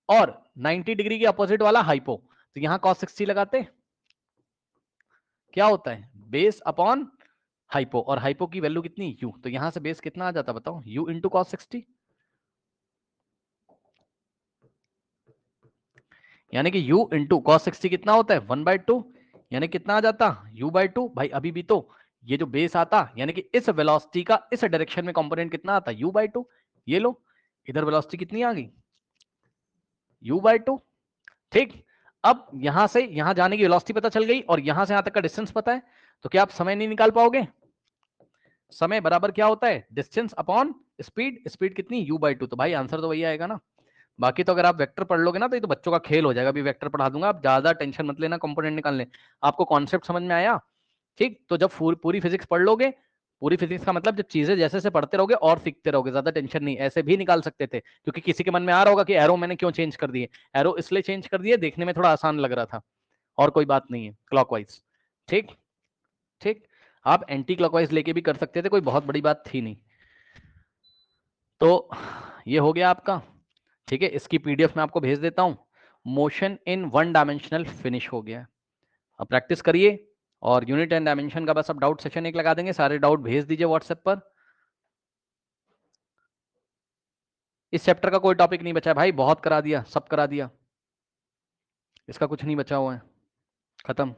और 90 डिग्री के अपोजिट वाला हाइपो। तो यहां cos 60 लगाते, क्या होता है? बेस अपॉन हाइपो, और हाइपो की वैल्यू कितनी? u। तो यहां से बेस कितना आ जाता बताओ? u इंटू cos 60, यानी कि u इंटू cos 60 कितना होता है? 1/2, यानी कितना आ जाता? u/2। भाई अभी भी तो ये जो बेस आता, यानी कि इस वेलोसिटी का इस डायरेक्शन में कंपोनेंट कितना आता? u/2। ये लो, इधर वेलोसिटी कितनी आ गई? u/2, ठीक? अब यहां से यहां जाने की वेलोसिटी पता चल गई, और यहां से यहां तक का डिस्टेंस पता है, तो क्या आप समय नहीं निकाल पाओगे? समय बराबर क्या होता है? Distance upon speed. स्पीड कितनी? u/2। तो भाई आंसर तो वही आएगा ना। बाकी तो अगर आप वेक्टर पढ़ लोगे ना तो ये तो बच्चों का खेल हो जाएगा। अभी वेक्टर पढ़ा दूंगा, आप ज्यादा टेंशन मत लेना कंपोनेंट निकालने। आपको कॉन्सेप्ट समझ में आया? ठीक, तो जब पूरी फिजिक्स पढ़ लोगे, पूरी फिजिक्स का मतलब जब चीजें जैसे जैसे पढ़ते रहोगे और सीखते रहोगे, ज्यादा टेंशन नहीं। ऐसे भी निकाल सकते थे, क्योंकि किसी के मन में आ रहा होगा कि एरो मैंने क्यों चेंज कर दिए। एरो इसलिए चेंज कर दिए, देखने में थोड़ा आसान लग रहा था, और कोई बात नहीं है, क्लॉकवाइज। ठीक, ठीक। आप एंटी क्लॉकवाइज लेके भी कर सकते थे, कोई बहुत बड़ी बात थी नहीं। तो ये हो गया आपका, ठीक है। इसकी पीडीएफ मैं आपको भेज देता हूं। Motion in one dimensional finish हो गया है। अब प्रैक्टिस करिए, और यूनिट एंड डायमेंशन का बस अब डाउट सेशन एक लगा देंगे। सारे डाउट भेज दीजिए व्हाट्सएप पर। इस चैप्टर का कोई टॉपिक नहीं बचा है भाई, बहुत करा दिया, सब करा दिया, इसका कुछ नहीं बचा हुआ है, खत्म।